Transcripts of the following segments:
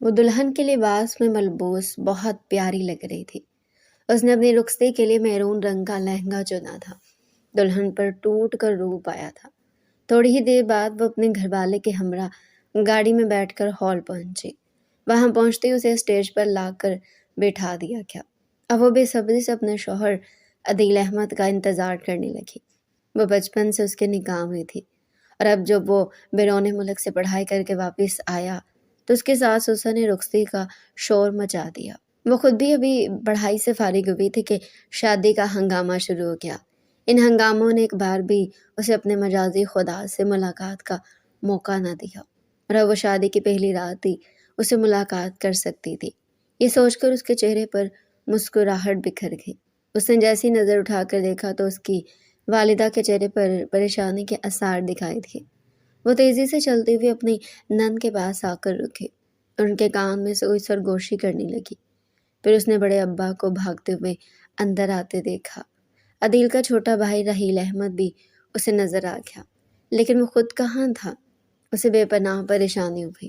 وہ دلہن کے لباس میں ملبوس بہت پیاری لگ رہی تھی۔ اس نے اپنی رخصتی کے لیے میرون رنگ کا لہنگا چنا تھا۔ دلہن پر ٹوٹ کر روپ آیا تھا۔ تھوڑی ہی دیر بعد وہ اپنے گھر والے کے ہمراہ گاڑی میں بیٹھ کر ہال پہنچی۔ وہاں پہنچتے ہی اسے اسٹیج پر لا کر بٹھا دیا گیا۔ اب وہ بے صبری سے اپنے شوہر عدیل احمد کا انتظار کرنے لگی۔ وہ بچپن سے اس کے نکاح میں تھی، اور اب جب وہ بیرون ملک سے پڑھائی کر کے واپس آیا تو اس کے ساس سسر نے رخصتی کا شور مچا دیا۔ وہ خود بھی ابھی پڑھائی سے فارغ ہوئی تھی کہ شادی کا ہنگامہ شروع ہو گیا۔ ان ہنگاموں نے ایک بار بھی اسے اپنے مجازی خدا سے ملاقات کا موقع نہ دیا، اور اب وہ شادی کی پہلی رات ہی اسے ملاقات کر سکتی تھی۔ یہ سوچ کر اس کے چہرے پر مسکراہٹ بکھر گئی۔ اس نے جیسی نظر اٹھا کر دیکھا تو اس کی والدہ کے چہرے پر پریشانی کے آثار دکھائی دیے۔ وہ تیزی سے چلتے ہوئے اپنی نند کے پاس آ کر رکے اور ان کے کان میں سے کوئی سرگوشی کرنے لگی۔ پھر اس نے بڑے ابا کو بھاگتے ہوئے اندر آتے دیکھا۔ عدیل کا چھوٹا بھائی رحیل احمد بھی اسے نظر آ گیا، لیکن وہ خود کہاں تھا؟ اسے بے پناہ پریشانی ہوئی۔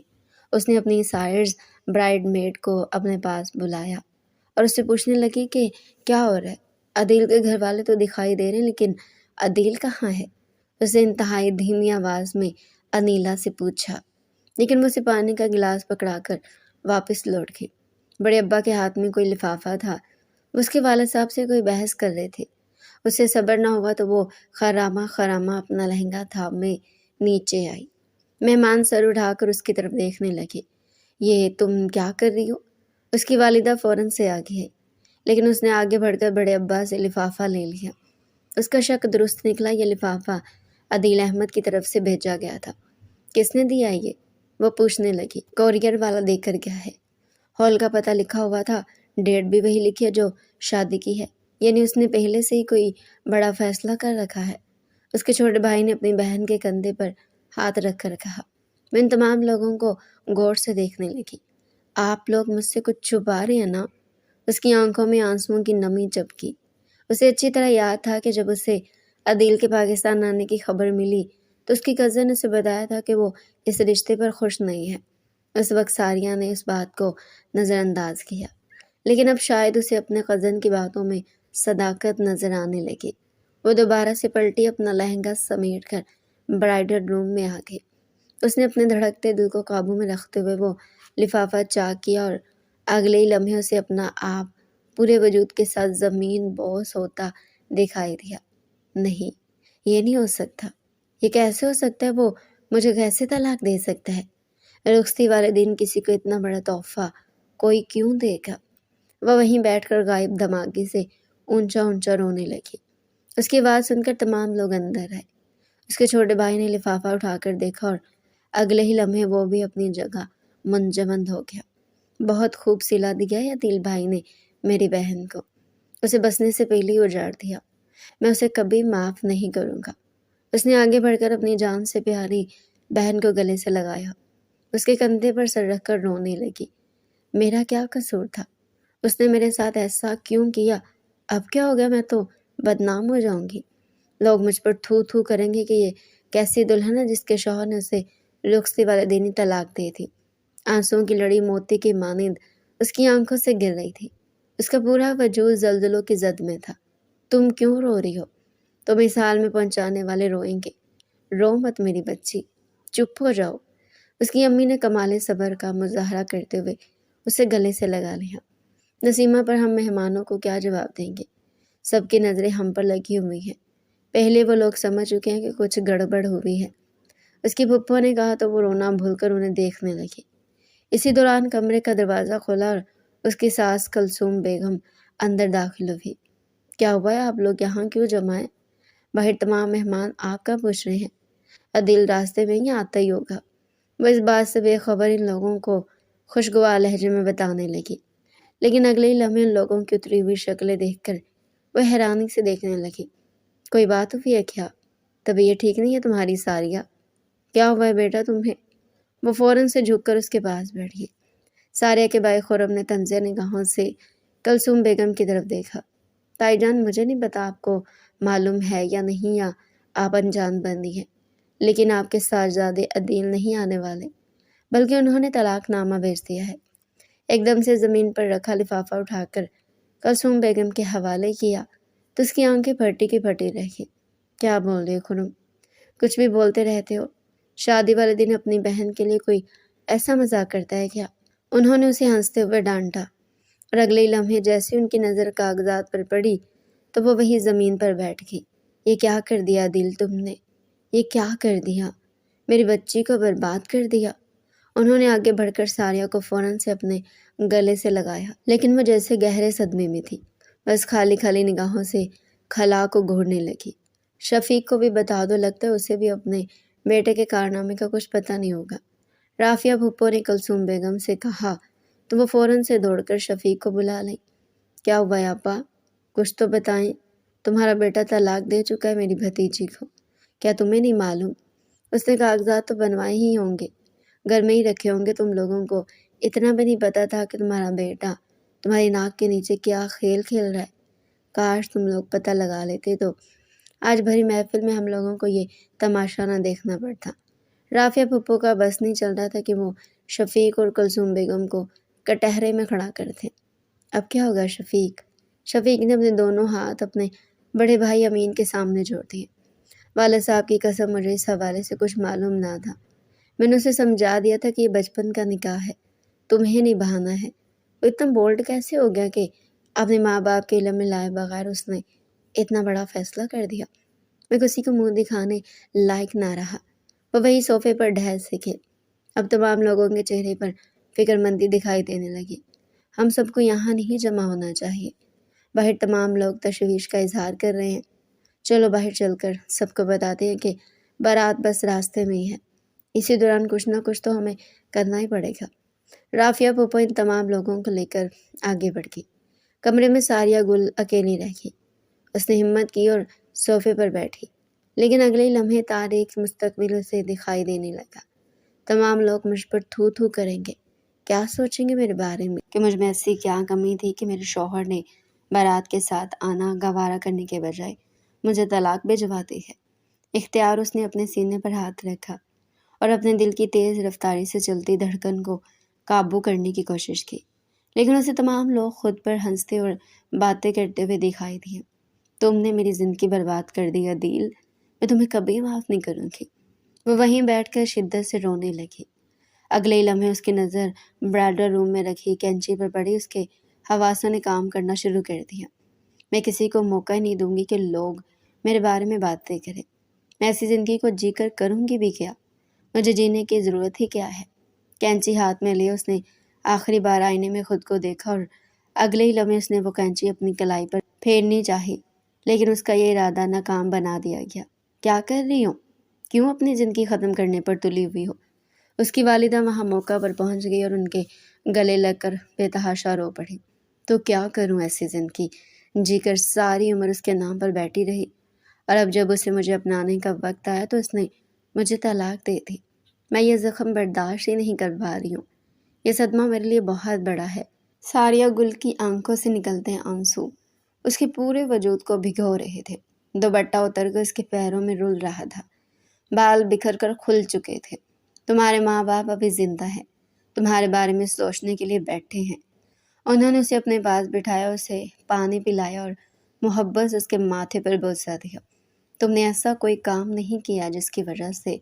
اس نے اپنی سائرز برائڈ میڈ کو اپنے پاس بلایا اور اس سے پوچھنے لگی کہ کیا ہو رہا ہے؟ عدیل کے گھر والے تو دکھائی دے رہے ہیں، لیکن عدیل کہاں ہے؟ اسے انتہائی دھیمی آواز میں انیلا سے پوچھا، لیکن وہ اسے پانی کا گلاس پکڑا کر واپس لوٹ گئی۔ بڑے ابا کے ہاتھ میں کوئی لفافہ تھا۔ وہ اس کے والد صاحب سے کوئی بحث کر رہے تھے۔ اسے صبر نہ ہوا تو وہ خرامہ خرامہ اپنا لہنگا تھامے نیچے آئی۔ مہمان سر اٹھا کر اس کی طرف دیکھنے لگے۔ یہ تم کیا کر رہی ہو؟ اس کی والدہ فوراً سے آگے ہے، لیکن اس نے آگے بڑھ کر بڑے ابا سے لفافہ لے لیا۔ اس کا شک درست نکلا، یہ لفافہ عدیل احمد کی طرف سے بھیجا گیا تھا۔ کس نے دیا یہ؟ وہ پوچھنے لگی۔ کوریئر والا دے کر گیا ہے۔ ہال کا پتہ لکھا ہوا تھا، ڈیٹ بھی وہی لکھی ہے جو شادی کی ہے، یعنی اس نے پہلے سے ہی کوئی بڑا فیصلہ کر رکھا ہے۔ اس کے چھوٹے بھائی نے اپنی بہن کے کندھے پر ہاتھ رکھ کر کہا۔ میں ان تمام لوگوں کو غور سے دیکھنے لگی۔ آپ لوگ مجھ سے کچھ چھپا رہے ہیں نا؟ اس کی آنکھوں میں آنسوؤں کی نمی چپکی۔ اسے اچھی طرح یاد تھا کہ جب اسے عدیل کے پاکستان آنے کی خبر ملی تو اس کی کزن نے اسے بتایا تھا کہ وہ اس رشتے پر خوش نہیں ہے۔ اس وقت ساریہ نے اس بات کو نظر انداز کیا، لیکن اب شاید اسے اپنے کزن کی باتوں میں صداقت نظر آنے لگی۔ وہ دوبارہ سے پلٹی، اپنا لہنگا سمیٹ کر برائڈل روم میں آ گئی۔ اس نے اپنے دھڑکتے دل کو قابو میں رکھتے ہوئے وہ لفافہ چاک کیا اور اگلے ہی لمحے اسے اپنا آپ پورے وجود کے ساتھ زمین بوس ہوتا دکھائی دیا۔ نہیں، یہ نہیں ہو سکتا۔ یہ کیسے ہو سکتا ہے؟ وہ مجھے کیسے طلاق دے سکتا ہے؟ رخصتی والے دن کسی کو اتنا بڑا تحفہ کوئی کیوں دے گا؟ وہ وہیں بیٹھ کر غائب دماغی سے اونچا اونچا رونے لگی۔ اس کی آواز سن کر تمام لوگ اندر آئے۔ اس کے چھوٹے بھائی نے لفافہ اٹھا کر دیکھا اور اگلے ہی لمحے وہ بھی اپنی جگہ منجمد ہو گیا۔ بہت خوب سلا دیا ہے عدیل بھائی نے میری بہن کو، اسے بسنے سے پہلے ہی اجاڑ دیا۔ میں اسے کبھی معاف نہیں کروں گا۔ اس نے آگے بڑھ کر اپنی جان سے پیاری بہن کو گلے سے لگایا، اس کے کندھے پر سر رکھ کر رونے لگی۔ میرا کیا قصور تھا؟ اس نے میرے ساتھ ایسا کیوں کیا؟ اب کیا ہو گیا؟ میں تو بدنام ہو جاؤں گی۔ لوگ مجھ پر تھو تھو کریں گے کہ یہ کیسی دلہن ہے جس کے شوہر نے اسے رخصتی والے دن ہی طلاق دی تھی۔ آنسوؤں کی لڑی موتی کی مانند اس کی آنکھوں سے گر رہی تھی۔ اس کا پورا وجود زلزلوں کی زد میں تھا۔ تم کیوں رو رہی ہو؟ تم اس حال میں پہنچانے والے روئیں گے۔ رو مت میری بچی، چپ ہو جاؤ۔ اس کی امی نے کمال صبر کا مظاہرہ کرتے ہوئے اسے گلے سے لگا لیا۔ نسیمہ پر ہم مہمانوں کو کیا جواب دیں گے؟ سب کی نظریں ہم پر لگی ہوئی ہیں۔ پہلے وہ لوگ سمجھ چکے ہیں کہ کچھ گڑبڑ ہوئی ہے۔ اس کی پھپھو نے کہا تو وہ رونا بھول کر انہیں دیکھنے لگی۔ اسی دوران کمرے کا دروازہ کھلا اور اس کی ساس کلثوم بیگم اندر داخل ہوئی۔ کیا ہوا ہے؟ آپ لوگ یہاں کیوں جمع ہیں؟ باہر تمام مہمان آپ کا پوچھ رہے ہیں۔ عدیل راستے میں ہی آتا ہی ہوگا۔ وہ اس بات سے بے خبر ان لوگوں کو خوشگوار لہجے میں بتانے لگی، لیکن اگلے ہی لمحے ان لوگوں کی اتری ہوئی شکلیں دیکھ کر وہ حیرانی سے دیکھنے لگی۔ کوئی بات ہوئی ہے کیا؟ طبیعت ٹھیک نہیں ہے تمہاری ساریہ؟ کیا ہوا ہے بیٹا تمہیں؟ وہ فوراً سے جھک کر اس کے پاس بیٹھ گئی۔ ساریہ کے بھائی خرم نے طنزیہ نگاہوں سے کلثوم بیگم کی طرف دیکھا۔ تائی جان، مجھے نہیں پتا آپ کو معلوم ہے یا نہیں، یا آپ انجان بندی ہیں، لیکن آپ کے شہزادے عدیل نہیں آنے والے۔ بلکہ انہوں نے طلاق نامہ بھیج دیا ہے۔ ایک دم سے زمین پر رکھا لفافہ اٹھا کر کلثوم بیگم کے حوالے کیا تو اس کی آنکھیں پھٹی کی پھٹی رہ گئی۔ کیا بول رہے ہو خنم؟ کچھ بھی بولتے رہتے ہو۔ شادی والے دن اپنی بہن کے لیے کوئی ایسا مذاق کرتا ہے کیا؟ انہوں نے اسے ہنستے ہوئے ڈانٹا، اور اگلے ہی لمحے جیسے ان کی نظر کاغذات پر پڑی تو وہ وہی زمین پر بیٹھ گئی۔ یہ کیا کر دیا دل تم نے؟ یہ کیا کر دیا؟ میری بچی کو برباد کر دیا۔ انہوں نے آگے بڑھ کر ساریہ کو فوراً سے اپنے گلے سے لگایا، لیکن وہ جیسے گہرے صدمے میں تھی، بس خالی خالی نگاہوں سے خلا کو گھورنے لگی۔ شفیق کو بھی بتا دو، لگتا ہے اسے بھی اپنے بیٹے کے کارنامے کا کچھ پتہ نہیں ہوگا، رافعہ پھپھو نے کلثوم بیگم سے کہا تو وہ فوراً سے دوڑ کر شفیق کو بلا لیں۔ کیا ہوا ہے ابا؟ کچھ تو بتائیں۔ تمہارا بیٹا طلاق دے چکا ہے میری بھتیجی کو، کیا تمہیں نہیں معلوم؟ اس نے کاغذات تو بنوائے ہی ہوں گے، گھر میں ہی رکھے ہوں گے، تم لوگوں کو اتنا بھی نہیں پتا تھا کہ تمہارا بیٹا تمہاری ناک کے نیچے کیا کھیل کھیل رہا ہے؟ کاش تم لوگ پتہ لگا لیتے تو آج بھری محفل میں ہم لوگوں کو یہ تماشا نہ دیکھنا پڑتا۔ رافعہ پھپھو کا بس نہیں چل رہا تھا کہ وہ شفیق اور کلثوم بیگم کو کٹہرے میں کھڑا کر دیں۔ اب کیا ہوگا شفیق؟ شفیق نے اپنے دونوں ہاتھ اپنے بڑے بھائی امین کے سامنے جوڑ دیے۔ والد صاحب کی قسم مجھے اس حوالے سے کچھ معلوم نہ تھا۔ میں نے اسے سمجھا دیا تھا کہ یہ بچپن کا نکاح ہے، تمہیں نہیں بہانا ہے۔ وہ اتنا بولڈ کیسے ہو گیا کہ اپنے ماں باپ کے علم میں لائے بغیر اس نے اتنا بڑا فیصلہ کر دیا؟ میں کسی کو منہ دکھانے لائق نہ رہا۔ وہ وہی صوفے پر ڈھہل سکے۔ اب تمام لوگوں کے چہرے پر فکر مندی دکھائی دینے لگی۔ ہم سب کو یہاں نہیں جمع ہونا چاہیے۔ باہر تمام لوگ تشویش کا اظہار کر رہے ہیں۔ چلو باہر چل کر سب کو بتاتے ہیں کہ بارات بس راستے میں ہی ہے۔ اسی دوران کچھ نہ کچھ تو ہمیں کرنا ہی پڑے گا۔ رافعہ پھپھو ان تمام لوگوں کو لے کر آگے بڑھ گئی۔ کمرے میں ساریہ گل اکیلی رہ گئی۔ اس نے ہمت کی اور صوفے پر بیٹھی، لیکن اگلے لمحے تاریک مستقبل اسے دکھائی دینے لگا۔ تمام لوگ مجھ پر تھو تھو کریں گے، کیا سوچیں گے میرے بارے میں کہ مجھ میں ایسی کیا کمی تھی کہ میرے شوہر نے بارات کے ساتھ آنا گوارا کرنے کے بجائے مجھے طلاق بھجوا دی ہے۔ اختیار اس نے اپنے سینے پر ہاتھ رکھا اور اپنے دل کی تیز رفتاری سے چلتی دھڑکن کو قابو کرنے کی کوشش کی، لیکن اسے تمام لوگ خود پر ہنستے اور باتیں کرتے ہوئے دکھائی دیے۔ تم نے میری زندگی برباد کر دی عدیل، میں تمہیں کبھی معاف نہیں کروں گی۔ وہ وہیں بیٹھ کر شدت سے رونے لگی۔ اگلے لمحے اس کی نظر برائڈل روم میں رکھی کینچی پر پڑی۔ اس کے حواسوں نے کام کرنا شروع کر دیا۔ میں کسی کو موقع ہی نہیں دوں گی کہ لوگ میرے بارے میں باتیں کریں۔ میں ایسی زندگی کو جی کر کروں گی بھی کیا؟ مجھے جینے کی ضرورت ہی کیا ہے؟ کینچی ہاتھ میں لے اس نے آخری بار آئینے میں خود کو دیکھا، اور اگلے ہی لمحے اس نے وہ کینچی اپنی کلائی پر پھیرنی چاہی، لیکن اس کا یہ ارادہ ناکام بنا دیا گیا۔ کیا کر رہی ہو؟ کیوں اپنی زندگی ختم کرنے پر تلی ہوئی ہو؟ اس کی والدہ وہاں موقع پر پہنچ گئی اور ان کے گلے لگ کر بے تحاشا رو پڑی۔ تو کیا کروں ایسی زندگی جی کر ساری عمر اس کے نام پر بیٹھی رہی، اور اب جب اسے مجھے اپنانے کا وقت آیا تو اس نے مجھے طلاق دے دی۔ میں یہ زخم برداشت ہی نہیں کر پا رہی ہوں۔ یہ صدمہ میرے لیے بہت بڑا ہے۔ ساریہ گل کی آنکھوں سے نکلتے ہیں آنسو اس کے پورے وجود کو بھگو رہے تھے۔ دوپٹہ اتر کر اس کے پیروں میں رل رہا تھا، بال بکھر کر کھل چکے تھے۔ تمہارے ماں باپ ابھی زندہ ہیں، تمہارے بارے میں سوچنے کے لیے بیٹھے ہیں۔ انہوں نے اسے اپنے پاس بٹھایا، اسے پانی پلایا اور محبت سے اس کے ماتھے پر بوسہ دیا۔ تم نے ایسا کوئی کام نہیں کیا جس کی وجہ سے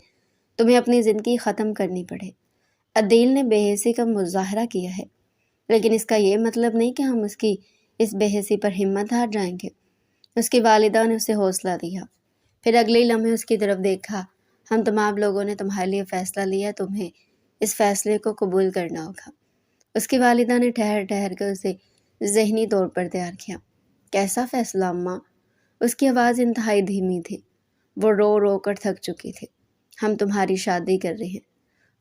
تمہیں اپنی زندگی ختم کرنی پڑے۔ عدیل نے بے حسی کا مظاہرہ کیا ہے، لیکن اس کا یہ مطلب نہیں کہ ہم اس کی اس بے حسی پر ہمت ہار جائیں گے۔ اس کی والدہ نے اسے حوصلہ دیا، پھر اگلے ہی لمحے اس کی طرف دیکھا۔ ہم تمام لوگوں نے تمہارے لیے فیصلہ لیا، تمہیں اس فیصلے کو قبول کرنا ہوگا۔ اس کی والدہ نے ٹھہر ٹھہر کر اسے ذہنی طور پر تیار کیا۔ کیسا فیصلہ اماں؟ اس کی آواز انتہائی دھیمی تھی، وہ رو رو کر تھک چکی تھی۔ ہم تمہاری شادی کر رہے ہیں۔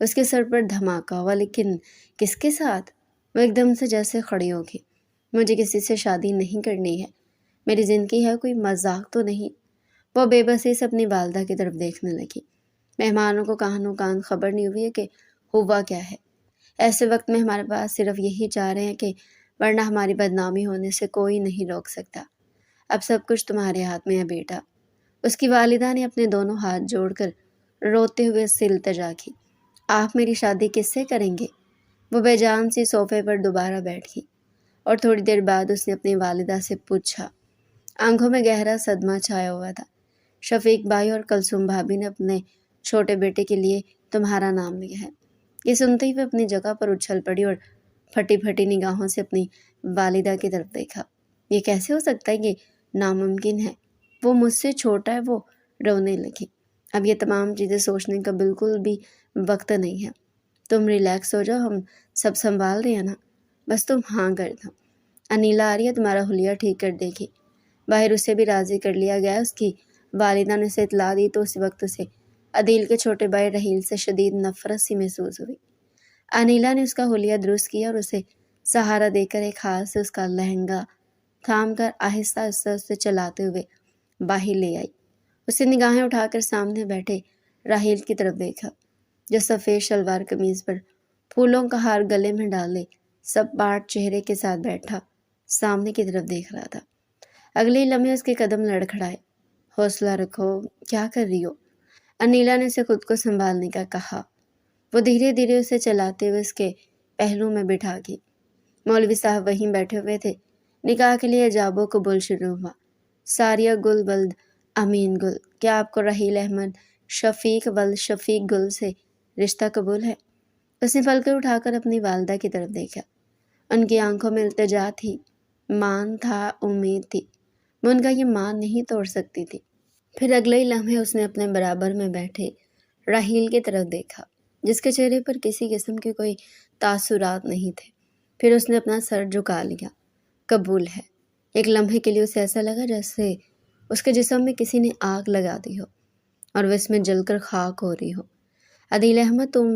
اس کے سر پر دھماکہ ہوا، لیکن کس کے ساتھ؟ وہ ایک دم سے جیسے کھڑی ہوگی۔ مجھے کسی سے شادی نہیں کرنی ہے، میری زندگی ہے، کوئی مذاق تو نہیں۔ وہ بے بسی سے اپنی والدہ کی طرف دیکھنے لگی۔ مہمانوں کو کانوں کان خبر نہیں ہوئی ہے کہ ہوا کیا ہے۔ ایسے وقت میں ہمارے پاس صرف یہی چاہ رہے ہیں کہ ورنہ ہماری بدنامی ہونے سے کوئی نہیں روک سکتا۔ اب سب کچھ تمہارے ہاتھ میں ہے بیٹا۔ اس کی والدہ نے اپنے دونوں ہاتھ جوڑ کر روتے ہوئے اس سے التجا کی۔ آپ میری شادی کس سے کریں گے؟ وہ بے جان سی صوفے پر دوبارہ بیٹھ گئی اور تھوڑی دیر بعد اس نے اپنی والدہ سے پوچھا۔ آنکھوں میں گہرا صدمہ چھایا ہوا تھا۔ شفیق بھائی اور کلثوم بھابھی نے اپنے چھوٹے بیٹے کے لیے تمہارا نام لیا ہے۔ یہ سنتے ہی وہ اپنی جگہ پر اچھل پڑی اور پھٹی پھٹی نگاہوں سے اپنی والدہ کی طرف دیکھا۔ یہ کیسے ہو سکتا ہے؟ یہ ناممکن ہے، وہ مجھ سے چھوٹا ہے۔ وہ رونے لگی۔ اب یہ تمام چیزیں سوچنے کا بالکل بھی وقت نہیں ہے، تم ریلیکس ہو جاؤ، ہم سب سنبھال رہے ہیں نا، بس تم ہاں کر دو۔ انیلا آ رہی ہے، تمہارا حلیہ ٹھیک کر دے گی۔ باہر اسے بھی راضی کر لیا گیا۔ اس کی والدہ نے اسے اطلاع دی تو اس وقت اسے عدیل کے چھوٹے بھائی رحیل سے شدید نفرت سی محسوس ہوئی۔ انیلا نے اس کا حلیہ درست کیا اور اسے سہارا دے کر ایک ہاتھ سے اس کا لہنگا تھام کر آہستہ آہستہ اسے چلاتے ہوئے باہر لے آئی۔ اسے نگاہیں اٹھا کر سامنے بیٹھے راحیل کی طرف دیکھا، جو سفید شلوار قمیض پر پھولوں کا ہار گلے میں ڈالے سب پاٹ چہرے کے ساتھ بیٹھا سامنے کی طرف دیکھ رہا تھا۔ اگلے لمحے اس کے قدم لڑکھڑائے۔ حوصلہ رکھو، کیا کر رہی ہو؟ انیلا نے اسے خود کو سنبھالنے کا کہا۔ وہ دھیرے دھیرے اسے چلاتے ہوئے اس کے پہلو میں بٹھا گئی۔ مولوی صاحب وہیں بیٹھے ہوئے تھے۔ نکاح کے لیے ایجاب و قبول شروع ہوا۔ ساریہ گل ولد امین گل، کیا آپ کو رحیل احمد شفیق ولد شفیق گل سے رشتہ قبول ہے؟ اس نے پلکیں اٹھا کر اپنی والدہ کی طرف دیکھا۔ ان کی آنکھوں میں التجا تھی، مان تھا، امید تھی۔ وہ ان کا یہ مان نہیں توڑ سکتی تھی۔ پھر اگلے ہی لمحے اس نے اپنے برابر میں بیٹھے راحیل کی طرف دیکھا، جس کے چہرے پر کسی قسم کے کوئی تاثرات نہیں تھے۔ پھر اس نے اپنا سر جھکا لیا۔ قبول ہے۔ ایک لمحے کے لیے اسے ایسا لگا جیسے اس کے جسم میں کسی نے آگ لگا دی ہو اور وہ اس میں جل کر خاک ہو رہی ہو۔ عدیل احمد، تم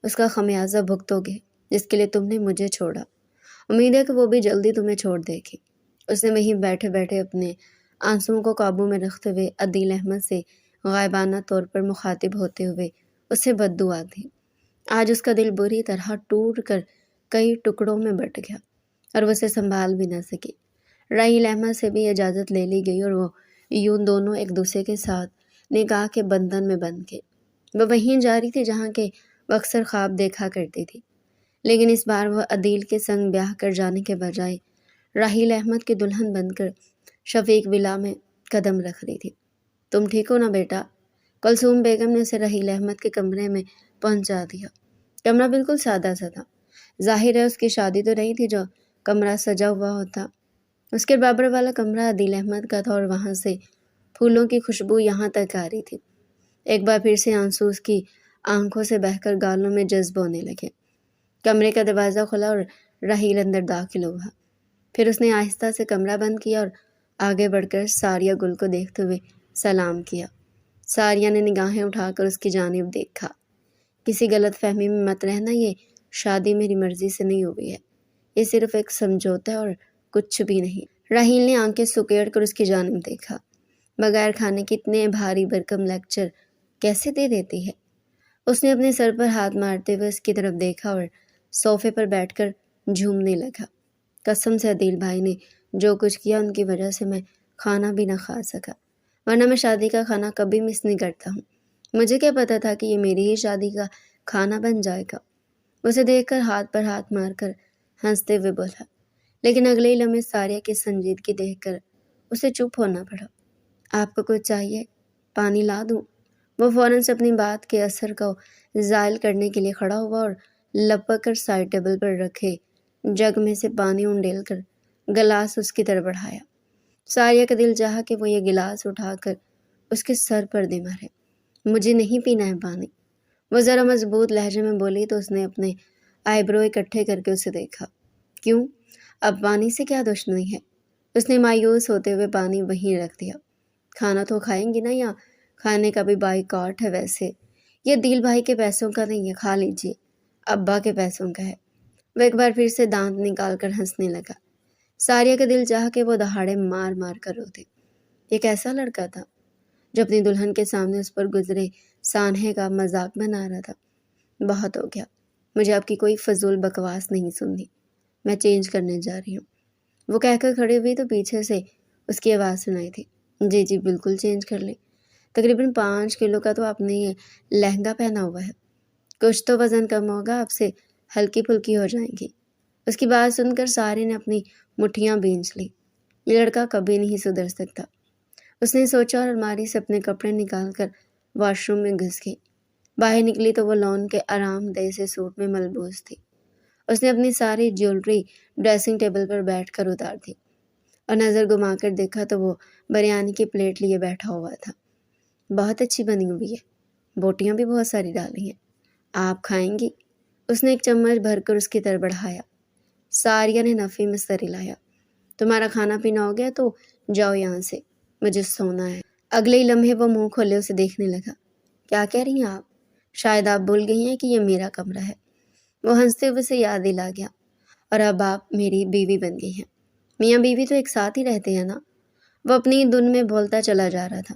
اس کا خمیازہ بھگتو گے جس کے لیے تم نے مجھے چھوڑا۔ امید ہے کہ وہ بھی جلدی تمہیں چھوڑ دے گی۔ اس نے وہیں بیٹھے بیٹھے اپنے آنسوؤں کو قابو میں رکھتے ہوئے عدیل احمد سے غائبانہ طور پر مخاطب ہوتے ہوئے اسے بددعا دی۔ آج اس کا دل بری طرح ٹوٹ کر کئی ٹکڑوں میں بٹ گیا اور وہ اسے سنبھال بھی نہ سکی۔ راحیل احمد سے بھی اجازت لے لی گئی اور وہ یوں دونوں ایک دوسرے کے ساتھ نکاح کے بندھن میں بندھ گئے۔ وہ وہیں جا رہی تھی جہاں کے وہ اکثر خواب دیکھا کرتی تھی، لیکن اس بار وہ عدیل کے سنگ بیاہ کر جانے کے بجائے راحیل احمد کی دلہن بن کر شفیق ولا میں قدم رکھ رہی تھی۔ تم ٹھیک ہو نا بیٹا؟ کلثوم بیگم نے اسے راحیل احمد کے کمرے میں پہنچا دیا۔ کمرہ بالکل سادہ سا تھا۔ ظاہر ہے اس کی شادی تو نہیں تھی جو کمرہ سجا ہوا ہوتا۔ اس کے برابر والا کمرہ عدیل احمد کا تھا اور وہاں سے پھولوں کی خوشبو یہاں تک آ رہی تھی۔ ایک بار پھر سے آنسو اس کی آنکھوں سے بہہ کر گالوں میں جذب ہونے لگے۔ کمرے کا دروازہ کھلا اور راحیل اندر داخل ہوا۔ پھر اس نے آہستہ سے کمرہ بند کیا اور آگے بڑھ کر ساریہ گل کو دیکھتے ہوئے سلام کیا۔ ساریہ نے نگاہیں اٹھا کر اس کی جانب دیکھا۔ کسی غلط فہمی میں مت رہنا، یہ شادی میری مرضی سے نہیں ہوئی ہے، یہ صرف ایک سمجھوتا ہے اور کچھ بھی نہیں۔ راحیل نے آنکھیں سکیڑ کر اس کی جانب دیکھا۔ بغیر کھانے کے اتنے بھاری بھرکم لیکچر کیسے دے دیتی ہے؟ اس نے اپنے سر پر ہاتھ مارتے ہوئے اس کی طرف دیکھا اور صوفے پر بیٹھ کر جھومنے لگا۔ قسم سے عدیل بھائی نے جو کچھ کیا ان کی وجہ سے میں کھانا بھی نہ کھا سکا، ورنہ میں شادی کا کھانا کبھی مس نہیں کرتا ہوں۔ مجھے کیا پتا تھا کہ یہ میری ہی شادی کا کھانا بن جائے گا۔ اسے دیکھ کر ہاتھ پر ہاتھ مار کر ہنستے ہوئے بولا، لیکن اگلے ہی لمحے ساریہ کی سنجیدگی دیکھ کر اسے چپ ہونا پڑا۔ آپ کو کچھ چاہیے؟ پانی لا دوں؟ وہ فوراً سے اپنی بات کے اثر کو زائل کرنے کے لیے کھڑا ہوا اور لپک کر سائڈ ٹیبل پر رکھے جگ میں سے پانی انڈیل کر گلاس اس کی طرف بڑھایا۔ ساریہ کا دل چاہا کہ وہ یہ گلاس اٹھا کر اس کے سر پر دے مارے۔ مجھے نہیں پینا ہے پانی، وہ ذرا مضبوط لہجے میں بولی تو اس نے اپنے آئی برو اکٹھے کر کے اسے دیکھا۔ کیوں؟ اب پانی سے کیا دشمنی ہے؟ اس نے مایوس ہوتے ہوئے پانی وہیں رکھ دیا۔ کھانا تو کھائیں گی نا، یا کھانے کا بھی بائیکاٹ ہے؟ ویسے یہ دل بھائی کے پیسوں کا نہیں ہے، کھا لیجیے، ابا کے پیسوں کا ہے۔ وہ ایک بار پھر سے دانت نکال کر ہنسنے لگا۔ ساریہ کا دل چاہا کہ وہ دہاڑے مار مار کر روتے۔ یہ کیسا لڑکا تھا جو اپنی دلہن کے سامنے اس پر گزرے سانحے کا مذاق بنا رہا تھا۔ بہت ہو گیا، مجھے آپ کی کوئی فضول بکواس نہیں سننی، میں چینج کرنے جا رہی ہوں۔ وہ کہہ کر کھڑی ہوئی تو پیچھے سے اس کی آواز سنائی تھی، جی جی بالکل چینج کر لیں۔ تقریباً 5 کلو کا تو آپ نے یہ لہنگا پہنا ہوا ہے، کچھ تو وزن کم ہوگا، آپ سے ہلکی پھلکی ہو جائیں گی۔ اس کی بات سن کر سارے نے اپنی مٹھیاں بھینچ لی۔ یہ لڑکا کبھی نہیں سدھر سکتا، اس نے سوچا اور الماری سے اپنے کپڑے نکال کر واش روم میں گھس گئی۔ باہر نکلی تو وہ لون کے آرام دہ سے سوٹ میں ملبوس تھی۔ اس نے اپنی ساری جیولری ڈریسنگ ٹیبل پر بیٹھ کر اتار دی اور نظر گھما کر دیکھا تو وہ بریانی کی پلیٹ لیے بیٹھا ہوا تھا۔ بہت اچھی بنی ہوئی ہے، بوٹیاں بھی بہت ساری ڈالی ہیں، آپ کھائیں گی؟ اس نے ایک چمچ بھر کر اس کی طرف بڑھایا۔ ساریہ نے نفی میں سر ہلایا۔ تمہارا کھانا پینا ہو گیا تو جاؤ یہاں سے، مجھے سونا ہے۔ اگلے ہی لمحے وہ منہ کھولے اسے دیکھنے لگا۔ کیا کہہ رہی ہیں آپ؟ شاید آپ بھول گئی ہیں کہ یہ میرا کمرہ ہے۔ وہ ہنستے ہوئے اسے یاد دلا گیا۔ اور اب آپ میری بیوی بن گئی ہیں۔ میاں بیوی تو ایک ساتھ ہی رہتے ہیں نا؟ وہ اپنی دھن میں بولتا چلا جا رہا تھا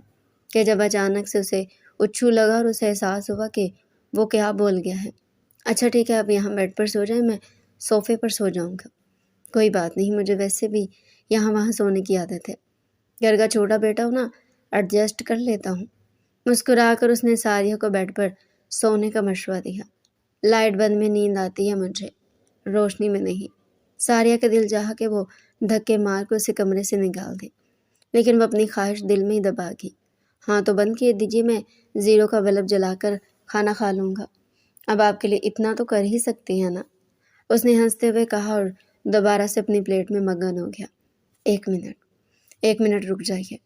کہ جب اچانک سے اسے اچھو لگا اور اسے احساس ہوا کہ وہ کیا بول گیا ہے۔ اچھا ٹھیک ہے، آپ یہاں بیڈ پر سو جائیں، میں صوفے پر سو جاؤں گا۔ کوئی بات نہیں، مجھے ویسے بھی یہاں وہاں سونے کی عادت ہے، گھر کا چھوٹا بیٹا ہوں نا، ایڈجسٹ کر لیتا ہوں۔ مسکرا کر اس نے ساریہ کو بیڈ پر سونے کا مشورہ دیا۔ لائٹ بند میں نیند آتی ہے مجھے، روشنی میں نہیں۔ ساریہ کا دل چاہا کہ وہ دھکے مار کر اسے کمرے سے نکال دے، لیکن وہ اپنی خواہش دل میں ہی دبا گئی۔ ہاں تو بند کیے دیجیے، میں زیرو کا بلب جلا کر کھانا کھا لوں گا۔ اب آپ کے لیے اتنا تو کر ہی سکتے ہیں نا، اس نے ہنستے ہوئے کہا اور دوبارہ سے اپنی پلیٹ میں مگن ہو گیا۔ ایک منٹ رک جائیے۔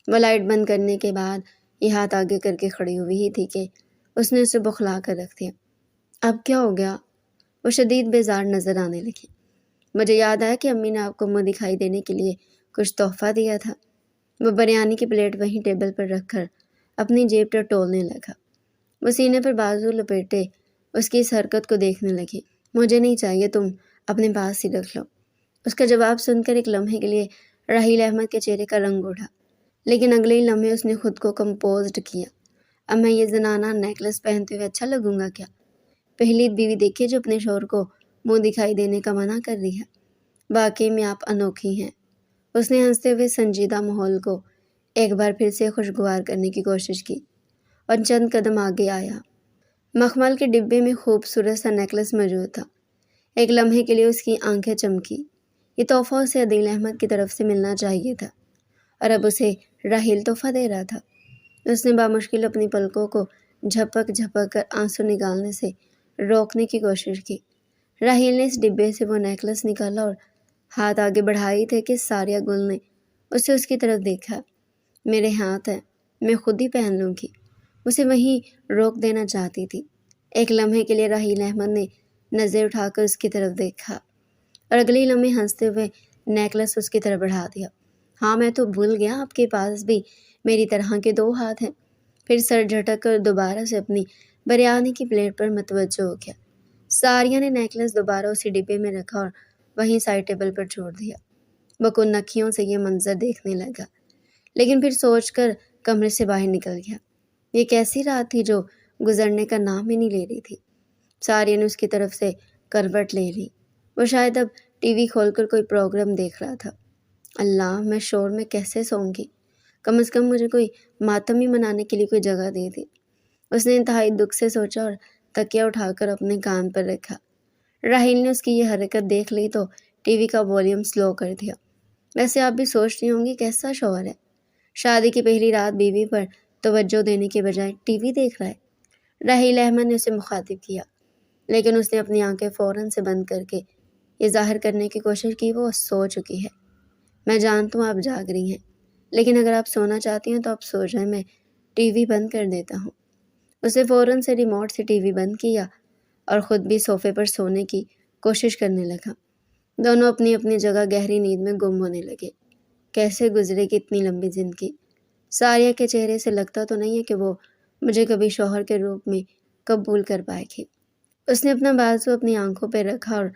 وہ لائٹ بند کرنے کے بعد یہ ہاتھ آگے کر کے کھڑی ہوئی ہی تھی کہ اس نے اسے بخلا کر رکھ دیا۔ اب کیا ہو گیا؟ وہ شدید بیزار نظر آنے لگی۔ مجھے یاد آیا کہ امی نے آپ کو منہ دکھائی دینے کے لیے کچھ تحفہ دیا تھا۔ وہ بریانی کی پلیٹ وہیں ٹیبل پر رکھ کر اپنی جیب ٹٹولنے لگا۔ وہ سینے پر بازو لپیٹے اس کی اس حرکت کو دیکھنے لگی۔ مجھے نہیں چاہیے، تم اپنے پاس ہی رکھ لو۔ اس کا جواب سن کر ایک لمحے کے لیے راحیل احمد کے چہرے کا رنگ اڑا، لیکن اگلے ہی لمحے اس نے خود کو کمپوزڈ کیا۔ اب میں یہ زنانہ نیکلس پہنتے ہوئے اچھا لگوں گا کیا؟ پہلی بیوی دیکھیے جو اپنے شوہر کو منہ دکھائی دینے کا منع کر رہی ہے۔ واقعی میں آپ انوکھی ہیں۔ اس نے ہنستے ہوئے سنجیدہ ماحول کو ایک بار پھر سے خوشگوار کرنے کی کوشش کی اور چند قدم آگے آیا۔ مخمل کے ڈبے میں خوبصورت سا نیکلس موجود تھا۔ ایک لمحے کے لیے اس کی آنکھیں چمکی۔ یہ تحفہ اسے عدیل احمد کی طرف سے ملنا چاہیے تھا، اور اب اسے راحیل تحفہ دے رہا تھا۔ اس نے بامشکل اپنی پلکوں کو جھپک جھپک کر آنسو نکالنے سے روکنے کی کوشش کی۔ راحیل نے اس ڈبے سے وہ نیکلس نکالا اور ہاتھ آگے بڑھائی تھے کہ ساریہ گل نے اسے اس کی طرف دیکھا۔ میرے ہاتھ ہیں، میں خود ہی پہن لوں گی۔ اسے وہیں روک دینا چاہتی تھی۔ ایک لمحے کے لیے راحیل احمد نے نظر اٹھا کر اس کی طرف دیکھا اور اگلے لمحے ہنستے ہوئے نیکلس اس کی طرف بڑھا دیا۔ ہاں میں تو بھول گیا، آپ کے پاس بھی میری طرح کے دو ہاتھ ہیں۔ پھر سر جھٹک کر دوبارہ سے اپنی بریانی کی پلیٹ پر متوجہ ہو گیا۔ ساریہ نے نیکلس دوبارہ اسی ڈبے میں رکھا اور وہیں سائڈ ٹیبل پر چھوڑ دیا۔ وہ کن نکھیوں سے یہ منظر دیکھنے لگا، لیکن پھر سوچ کر کمرے سے باہر نکل گیا۔ یہ کیسی رات تھی جو گزرنے کا نام ہی نہیں لے رہی تھی۔ ساریہ نے اس کی طرف سے کروٹ لے لی۔ وہ شاید اب ٹی وی کھول کر کوئی پروگرام دیکھ رہا تھا۔ اللہ، میں شور میں کیسے سوؤں گی؟ کم از کم مجھے کوئی ماتم ہی منانے کے لیے کوئی جگہ دے دی۔ اس نے انتہائی دکھ سے سوچا اور تکیہ اٹھا کر اپنے کان پر رکھا۔ راحیل نے اس کی یہ حرکت دیکھ لی تو ٹی وی کا والیوم سلو کر دیا۔ ویسے آپ بھی سوچ رہی ہوں گی کیسا شوہر ہے، شادی کی پہلی رات بیوی پر توجہ دینے کے بجائے ٹی وی دیکھ رہا ہے۔ راحیل احمد نے اسے مخاطب کیا، لیکن اس نے اپنی آنکھیں فوراً سے بند کر کے یہ ظاہر کرنے کی کوشش کی وہ سو چکی ہے۔ میں جانتا ہوں آپ جاگ رہی ہیں، لیکن اگر آپ سونا چاہتی ہیں تو آپ سو جائیں، میں ٹی وی بند کر دیتا ہوں۔ اسے فوراً سے ریموٹ سے ٹی وی بند کیا اور خود بھی صوفے پر سونے کی کوشش کرنے لگا۔ دونوں اپنی اپنی جگہ گہری نیند میں گم ہونے لگے۔ کیسے گزرے گی اتنی لمبی زندگی؟ ساریہ کے چہرے سے لگتا تو نہیں ہے کہ وہ مجھے کبھی شوہر کے روپ میں قبول کر پائے گی۔ اس نے اپنا بازو اپنی آنکھوں پہ رکھا اور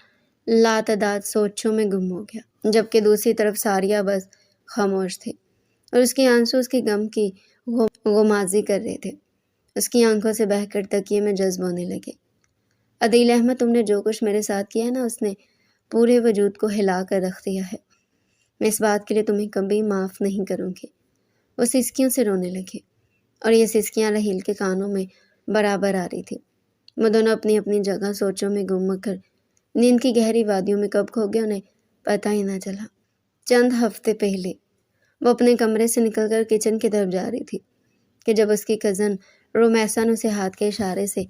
لاتعداد سوچوں میں گم ہو گیا، جبکہ دوسری طرف ساریہ بس خاموش تھی اور اس کے آنسو اس کی غم کی غمازی کر رہے تھے۔ اس کی آنکھوں سے بہہ کر تکیے میں جذب ہونے لگے۔ عدیل احمد، تم نے جو کچھ میرے ساتھ کیا ہے نا، اس نے پورے وجود کو ہلا کر رکھ دیا ہے۔ میں اس بات کے لیے تمہیں کبھی معاف نہیں کروں گی۔ وہ سسکیوں سے رونے لگی اور یہ سسکیاں راحیل کے کانوں میں برابر آ رہی تھی۔ وہ دونوں اپنی اپنی جگہ سوچوں میں گم کر نیند کی گہری وادیوں میں کب کھو گئے انہیں پتہ ہی نہ چلا۔ چند ہفتے پہلے وہ اپنے کمرے سے نکل کر کچن کی طرف جا رہی تھی کہ جب اس کی کزن رومیسا نے اسے ہاتھ کے اشارے سے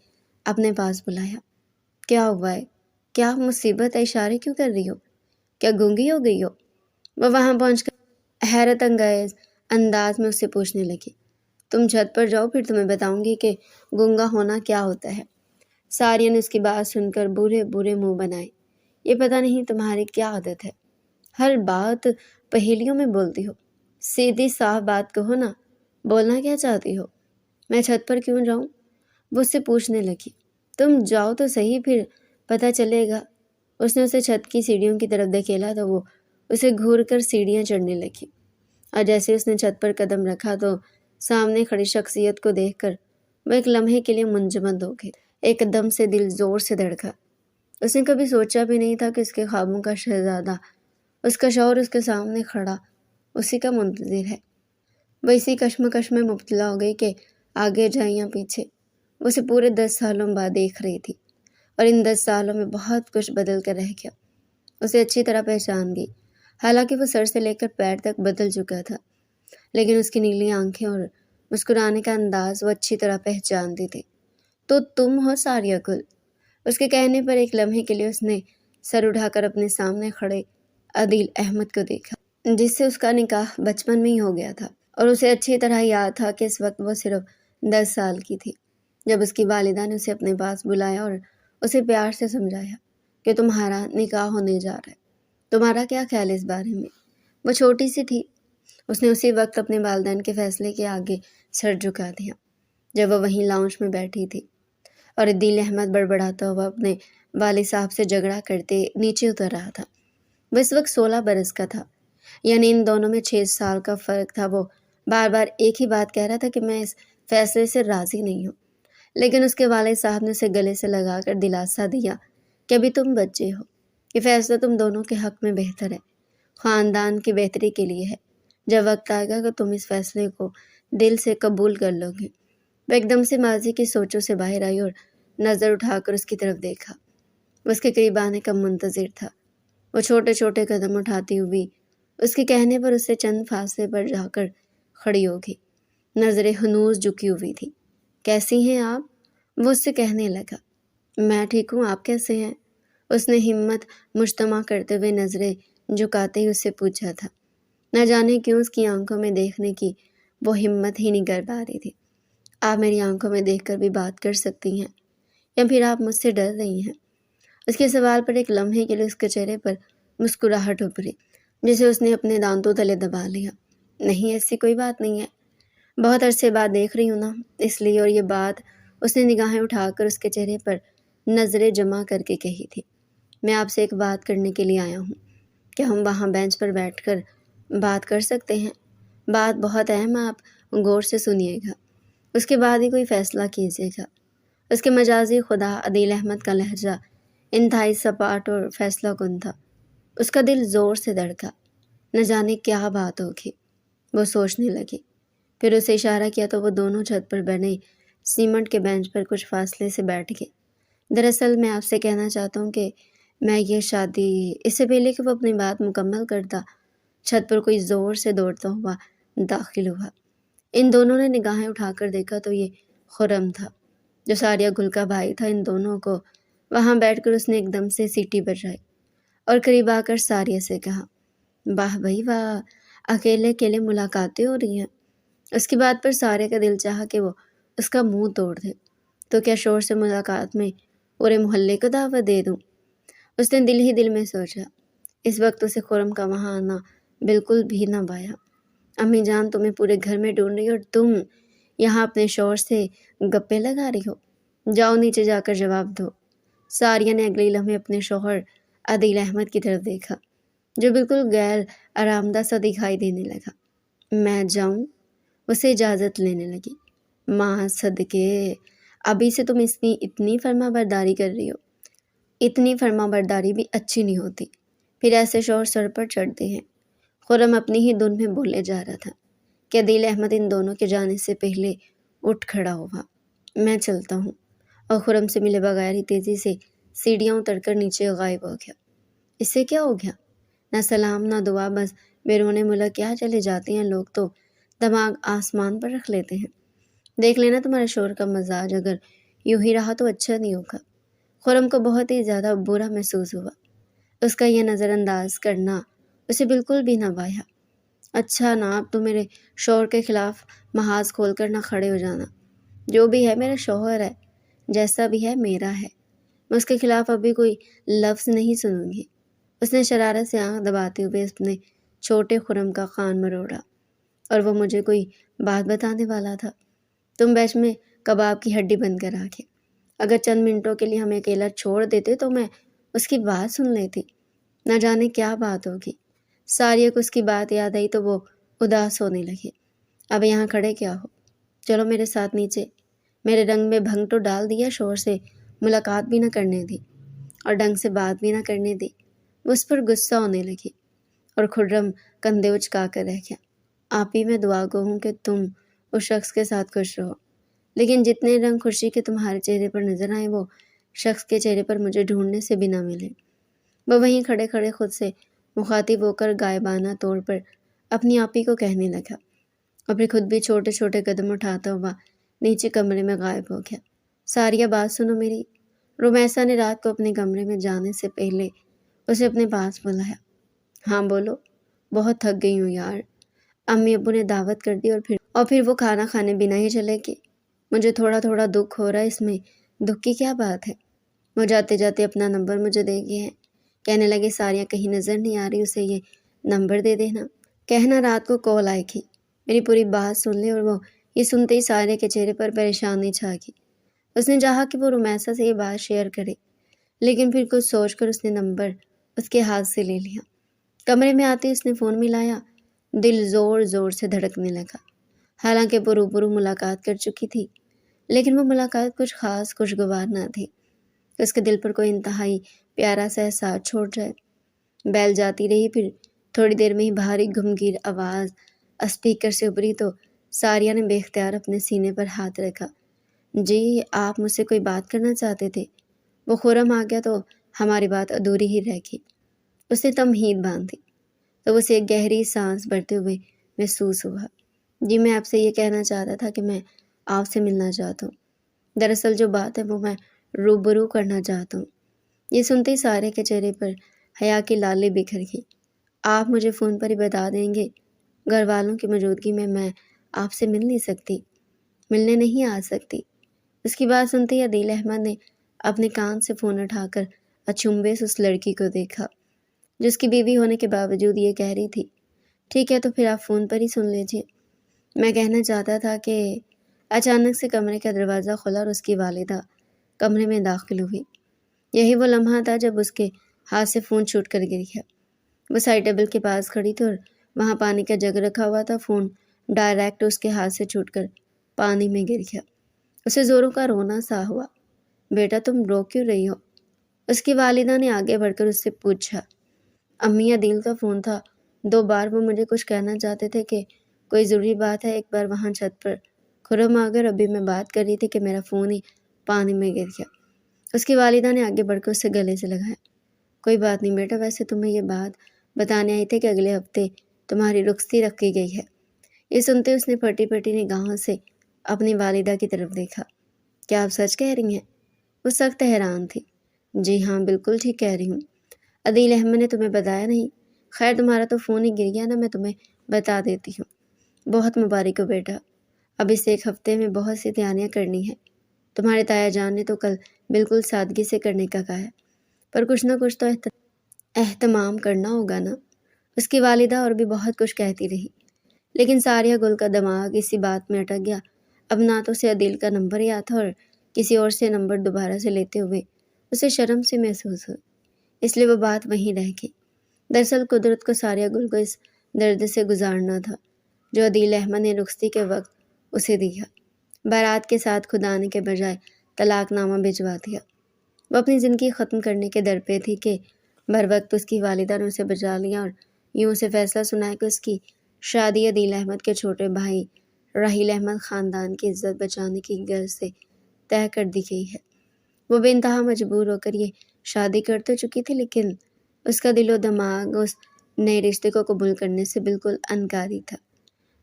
اپنے پاس بلایا۔ کیا ہوا ہے؟ کیا مصیبت ہے؟ اشارے کیوں کر رہی ہو؟ کیا گونگی ہو گئی ہو؟ وہ وہاں پہنچ کر حیرت انگیز انداز میں اس سے پوچھنے لگی۔ تم چھت پر جاؤ، پھر تمہیں بتاؤں گی کہ گونگا ہونا کیا ہوتا ہے۔ ساریہ نے اس کی بات سن کر برے برے منہ بنائے۔ یہ پتہ نہیں تمہاری کیا عادت ہے، ہر بات پہیلیوں میں بولتی ہو۔ سیدھی صاف بات کہو نا، بولنا کیا چاہتی ہو؟ میں چھت پر کیوں جاؤں؟ وہ اس سے پوچھنے لگی۔ تم جاؤ تو صحیح، پھر پتہ چلے گا۔ اس نے اسے چھت کی سیڑھیوں کی طرف دھکیلا تو وہ اسے گھور کر سیڑھیاں چڑھنے لگی، اور جیسے اس نے چھت پر قدم رکھا تو سامنے کھڑی شخصیت کو دیکھ کر وہ ایک لمحے کے لیے منجمد ہو گئی۔ ایک دم سے دل زور سے دھڑکا۔ اس نے کبھی سوچا بھی نہیں تھا کہ اس کے خوابوں کا شہزادہ، اس کا شوہر اس کے سامنے کھڑا اسی کا منتظر ہے۔ وہ اسی کشمکش میں مبتلا ہو گئی کہ آگے جائیں یا پیچھے، وہ اسے پورے 10 سالوں بعد دیکھ رہی تھی، اور ان 10 سالوں میں بہت کچھ بدل کر رہ گیا۔ اسے اچھی طرح پہچان گئی، حالانکہ وہ سر سے لے کر پیر تک بدل چکا تھا، لیکن اس کی نیلی آنکھیں اور مسکرانے کا انداز وہ اچھی طرح پہچانتی تھی۔ تو تم ہو ساریہ گل؟ اس کے کہنے پر ایک لمحے کے لیے اس نے سر اٹھا کر اپنے سامنے کھڑے عدیل احمد کو دیکھا، جس سے اس کا نکاح بچپن میں ہی ہو گیا تھا، اور اسے اچھی طرح یاد تھا کہ اس وقت وہ صرف 10 سال کی تھی جب اس کی والدہ نے اسے اپنے پاس بلایا اور اسے پیار سے سمجھایا کہ تمہارا نکاح ہونے جا رہا ہے، تمہارا کیا خیال ہے اس بارے میں؟ وہ چھوٹی سی تھی، اس نے اسی وقت اپنے والدین کے فیصلے کے آگے سر جھکا دیا جب وہ وہیں لاؤنج میں بیٹھی تھی، اور عدیل احمد بڑبڑاتا ہوا اپنے والد صاحب سے جھگڑا کرتے نیچے اتر رہا تھا۔ وہ اس وقت 16 برس کا تھا، یعنی ان دونوں میں 6 سال کا فرق تھا۔ وہ بار بار ایک ہی بات کہہ رہا تھا کہ میں اس فیصلے سے راضی نہیں ہوں، لیکن اس کے والد صاحب نے اسے گلے سے لگا کر دلاسا دیا کہ ابھی تم بچے ہو، یہ فیصلہ تم دونوں کے حق میں بہتر ہے، خاندان کی بہتری کے لیے ہے۔ جب وقت آئے گا کہ تم اس فیصلے کو دل سے قبول کر لو گے۔ وہ ایک دم سے ماضی کی سوچوں سے باہر آئی اور نظر اٹھا کر اس کی طرف دیکھا۔ وہ اس کے قریب آنے کا منتظر تھا۔ وہ چھوٹے چھوٹے قدم اٹھاتی ہوئی اس کے کہنے پر اس سے چند فاصلے پر جا کر کھڑی ہو گئی، نظریں ہنوز جھکی ہوئی تھی۔ کیسی ہیں آپ؟ وہ اس سے کہنے لگا۔ میں ٹھیک ہوں، آپ کیسے ہیں؟ اس نے ہمت مجتمع کرتے ہوئے نظریں جھکاتے ہی اس سے پوچھا تھا۔ نہ جانے کیوں اس کی آنکھوں میں دیکھنے کی وہ ہمت ہی نہیں کر پا رہی تھی۔ آپ میری آنکھوں میں دیکھ کر بھی بات کر سکتی ہیں، یا پھر آپ مجھ سے ڈر رہی ہیں؟ اس کے سوال پر ایک لمحے کے لیے اس کے چہرے پر مسکراہٹ ابھری، جسے اس نے اپنے دانتوں تلے دبا لیا۔ نہیں، ایسی کوئی بات نہیں ہے، بہت عرصے بعد دیکھ رہی ہوں نا، اس لیے۔ اور یہ بات اس نے نگاہیں اٹھا کر اس کے چہرے پر نظریں جمع کر کے کہی تھی۔ میں آپ سے ایک بات کرنے کے لیے آیا ہوں، کیا ہم وہاں بینچ پر بیٹھ کر بات کر سکتے ہیں؟ بات بہت اہم ہے، آپ غور سے سنیے گا، اس کے بعد ہی کوئی فیصلہ کیجیے گا۔ اس کے مجازی خدا عدیل احمد کا لہجہ انتہائی سپاٹ اور فیصلہ کن تھا۔ اس کا دل زور سے دھڑکا، نہ جانے کیا بات ہوگی، وہ سوچنے لگی۔ پھر اسے اشارہ کیا تو وہ دونوں چھت پر بنے سیمنٹ کے بینچ پر کچھ فاصلے سے بیٹھ گئے۔ دراصل میں آپ سے کہنا چاہتا ہوں کہ میں یہ شادی… اس سے پہلے کہ وہ اپنی بات مکمل کرتا، چھت پر کوئی زور سے دوڑتا ہوا داخل ہوا۔ ان دونوں نے نگاہیں اٹھا کر دیکھا تو یہ خرم تھا، جو ساریہ گل کا بھائی تھا۔ ان دونوں کو وہاں بیٹھ کر اس نے ایک دم سے سیٹی بجائی اور قریب آ کر ساریہ سے کہا، واہ بھائی واہ، اکیلے اکیلے ملاقاتیں ہو رہی ہیں۔ اس کی بات پر ساریہ کا دل چاہا کہ وہ اس کا منہ توڑ دے۔ تو کیا شور سے ملاقات میں پورے محلے کو دعوت دے دوں؟ اس نے دل ہی دل میں سوچا۔ اس وقت اسے خرم کا وہاں آنا بالکل بھی نہ بایا۔ امی جان تمہیں پورے گھر میں ڈھونڈ رہی اور تم یہاں اپنے شوہر سے گپے لگا رہی ہو۔ جاؤ نیچے جا کر جواب دو۔ ساریہ نے اگلے لمحے اپنے شوہر عدیل احمد کی طرف دیکھا، جو بالکل غیر آرام دہ سا دکھائی دینے لگا۔ میں جاؤں؟ اسے اجازت لینے لگی۔ ماں صدقے، ابھی سے تم اتنی فرما برداری کر رہی ہو۔ اتنی فرما برداری بھی اچھی نہیں ہوتی، پھر ایسے شوہر سر پر چڑھتے ہیں۔ خرم اپنی ہی دھن میں بولے جا رہا تھا کہ عدیل احمد ان دونوں کے جانے سے پہلے اٹھ کھڑا ہوا۔ میں چلتا ہوں، اور خرم سے ملے بغیر ہی تیزی سے سیڑھیاں اتر کر نیچے غائب ہو گیا۔ اس سے کیا ہو گیا؟ نہ سلام نہ دعا، بس بیرون ملک کیا چلے جاتے ہیں لوگ تو دماغ آسمان پر رکھ لیتے ہیں۔ دیکھ لینا تمہارے شوہر کا مزاج، اگر یوں ہی رہا تو اچھا نہیں ہوگا۔ خرم کو بہت ہی زیادہ برا محسوس ہوا۔ اس کا یہ نظر انداز کرنا اسے بالکل بھی نہ بھایا۔ اچھا نا، اب تو میرے شوہر کے خلاف محاذ کھول کر نہ کھڑے ہو جانا۔ جو بھی ہے میرا شوہر ہے، جیسا بھی ہے میرا ہے، میں اس کے خلاف ابھی کوئی لفظ نہیں سنوں گی۔ اس نے شرارت سے آنکھ دباتے ہوئے اپنے چھوٹے خرم کا کان مروڑا۔ اور وہ مجھے کوئی بات بتانے والا تھا؟ تم بیچ میں کباب کی ہڈی بن کر آ گئے۔ اگر چند منٹوں کے لیے ہمیں اکیلا چھوڑ دیتے تو میں اس کی بات سن لیتی۔ نہ جانے کیا بات ہوگی۔ ساریہ کو اس کی بات یاد آئی تو وہ اداس ہونے لگی۔ اب یہاں کھڑے کیا ہو؟ چلو میرے ساتھ نیچے۔ میرے رنگ میں بھنگ تو ڈال دیا، شوہر سے ملاقات بھی نہ کرنے دی اور ڈنگ سے بات بھی نہ کرنے دی۔ وہ اس پر غصہ ہونے لگی اور خرم کندھے اچکا کر رہ گیا۔ آپ ہی میں دعا گو ہوں کہ تم اس شخص کے ساتھ خوش رہو، لیکن جتنے رنگ خوشی کے تمہارے چہرے پر نظر آئے وہ شخص کے چہرے پر مجھے ڈھونڈنے سے بھی نہ ملے۔ وہ وہیں کھڑے کھڑے خود سے مخاطب ہو کر غائبانہ طور پر اپنی آپی کو کہنے لگا اور پھر خود بھی چھوٹے چھوٹے قدم اٹھاتا ہوا نیچے کمرے میں غائب ہو گیا۔ ساریہ بات سنو میری۔ رومیسا نے رات کو اپنے کمرے میں جانے سے پہلے اسے اپنے پاس بلایا۔ ہاں بولو۔ بہت تھک گئی ہوں یار، امی ابو نے دعوت کر دی اور پھر وہ کھانا کھانے بنا ہی چلے گئے۔ مجھے تھوڑا تھوڑا دکھ ہو رہا ہے، اس میں دکھ کی کیا بات ہے؟ وہ جاتے جاتے اپنا نمبر مجھے دے گئے ہیں، کہنے لگے ساریہ کہیں نظر نہیں آ رہی، اسے یہ نمبر دے دینا، کہنا رات کو کال آئے گی۔ میری پوری بات سن لی اور وہ یہ سنتے ہی ساریہ کے چہرے پر پریشانی چھا گئی۔ اس نے چاہا کہ وہ رومیسا سے یہ بات شیئر کرے، لیکن پھر کچھ سوچ کر اس نے نمبر اس کے ہاتھ سے لے لیا۔ کمرے میں آتے اس نے فون ملایا۔ دل زور زور سے دھڑکنے لگا۔ حالانکہ وہ روبرو ملاقات کر چکی تھی، لیکن وہ ملاقات کچھ خاص خوشگوار نہ تھی۔ اس کے دل پر کوئی انتہائی پیارا سا احساس چھوڑ جائے۔ بیل جاتی رہی، پھر تھوڑی دیر میں ہی بھاری گمگیر آواز اسپیکر سے ابھری تو ساریہ نے بے اختیار اپنے سینے پر ہاتھ رکھا۔ جی، آپ مجھ سے کوئی بات کرنا چاہتے تھے؟ وہ خرم آ گیا تو ہماری بات ادھوری ہی رہ گئی۔ اس نے تمہید باندھی تو اسے ایک گہری سانس بھرتے ہوئے محسوس ہوا۔ جی، میں آپ سے یہ کہنا چاہتا تھا کہ میں آپ سے ملنا چاہتا ہوں۔ دراصل جو بات ہے وہ میں روبرو کرنا چاہتا ہوں۔ یہ سنتے ہی سارے کے چہرے پر حیا کی لالیں بکھر گئی۔ آپ مجھے فون پر ہی بتا دیں گے؟ گھر والوں کی موجودگی میں آپ سے مل نہیں سکتی، ملنے نہیں آ سکتی۔ اس کی بات سنتے ہی عدیل احمد نے اپنے کان سے فون اٹھا کر اچنبے سے اس لڑکی کو دیکھا جس کی بیوی ہونے کے باوجود یہ کہہ رہی تھی ٹھیک ہے تو پھر آپ فون پر ہی سن لیجیے۔ میں کہنا چاہتا تھا کہ اچانک سے کمرے کا دروازہ کھلا اور اس کی والدہ کمرے میں داخل ہوئی۔ یہی وہ لمحہ تھا جب اس کے ہاتھ سے فون چھوٹ کر گر گیا۔ وہ سائڈ ٹیبل کے پاس کھڑی تھی اور وہاں پانی کا جگ رکھا ہوا تھا۔ فون ڈائریکٹ اس کے ہاتھ سے چھوٹ کر پانی میں گر گیا۔ اسے زوروں کا رونا سا ہوا۔ بیٹا تم رو کیوں رہی ہو؟ اس کی والدہ نے آگے بڑھ کر اس سے پوچھا۔ امی، عدیل کا فون تھا، 2 بار وہ مجھے کچھ کہنا چاہتے تھے کہ کوئی ضروری بات ہے۔ ایک بار وہاں چھت پر خرم آ کر ابھی میں بات کر رہی تھی کہ میرا فون ہی پانی میں گر گیا۔ اس کی والدہ نے آگے بڑھ کر اسے گلے سے لگایا۔ کوئی بات نہیں بیٹا، ویسے تمہیں یہ بات بتانے آئی تھی کہ اگلے ہفتے تمہاری رخصتی رکھی گئی ہے۔ یہ سنتے اس نے پھٹی پھٹی نگاہوں سے اپنی والدہ کی طرف دیکھا۔ کیا آپ سچ کہہ رہی ہیں؟ وہ سخت حیران تھی۔ جی ہاں، بالکل ٹھیک کہہ رہی ہوں۔ عدیل احمد نے تمہیں بتایا نہیں؟ خیر تمہارا تو فون ہی گر گیا نا، میں تمہیں بتا دیتی ہوں۔ بہت مبارک ہو بیٹا، اب اس 1 ہفتے میں بہت سی تیاریاں کرنی ہیں۔ تمہارے تایا جان نے تو کل بالکل سادگی سے کرنے کا کہا ہے، پر کچھ نہ کچھ تو اہتمام کرنا ہوگا نا۔ اس کی والدہ اور بھی بہت کچھ کہتی رہی، لیکن ساریہ گل کا دماغ اسی بات میں اٹک گیا۔ اب نہ تو اسے عدیل کا نمبر یاد تھا اور کسی اور سے نمبر دوبارہ سے لیتے ہوئے اسے شرم سے محسوس ہوئی، اس لیے وہ بات وہیں رہ گئی۔ دراصل قدرت کو ساریہ گل کو اس درد سے گزارنا تھا جو عدیل احمد نے رخصتی کے وقت اسے دیا۔ بارات کے ساتھ خود آنے کے بجائے طلاق نامہ بھجوا دیا۔ وہ اپنی زندگی ختم کرنے کے در پہ تھی کہ بروقت اس کی والدہ نے اسے بچا لیا اور یوں اسے فیصلہ سنایا کہ اس کی شادی عدیل احمد کے چھوٹے بھائی راحیل احمد خاندان کی عزت بچانے کی غرض سے طے کر دی گئی ہے۔ وہ بے انتہا مجبور ہو کر یہ شادی کر تو چکی تھی، لیکن اس کا دل و دماغ اس نئے رشتے کو قبول کرنے سے بالکل انکاری تھا۔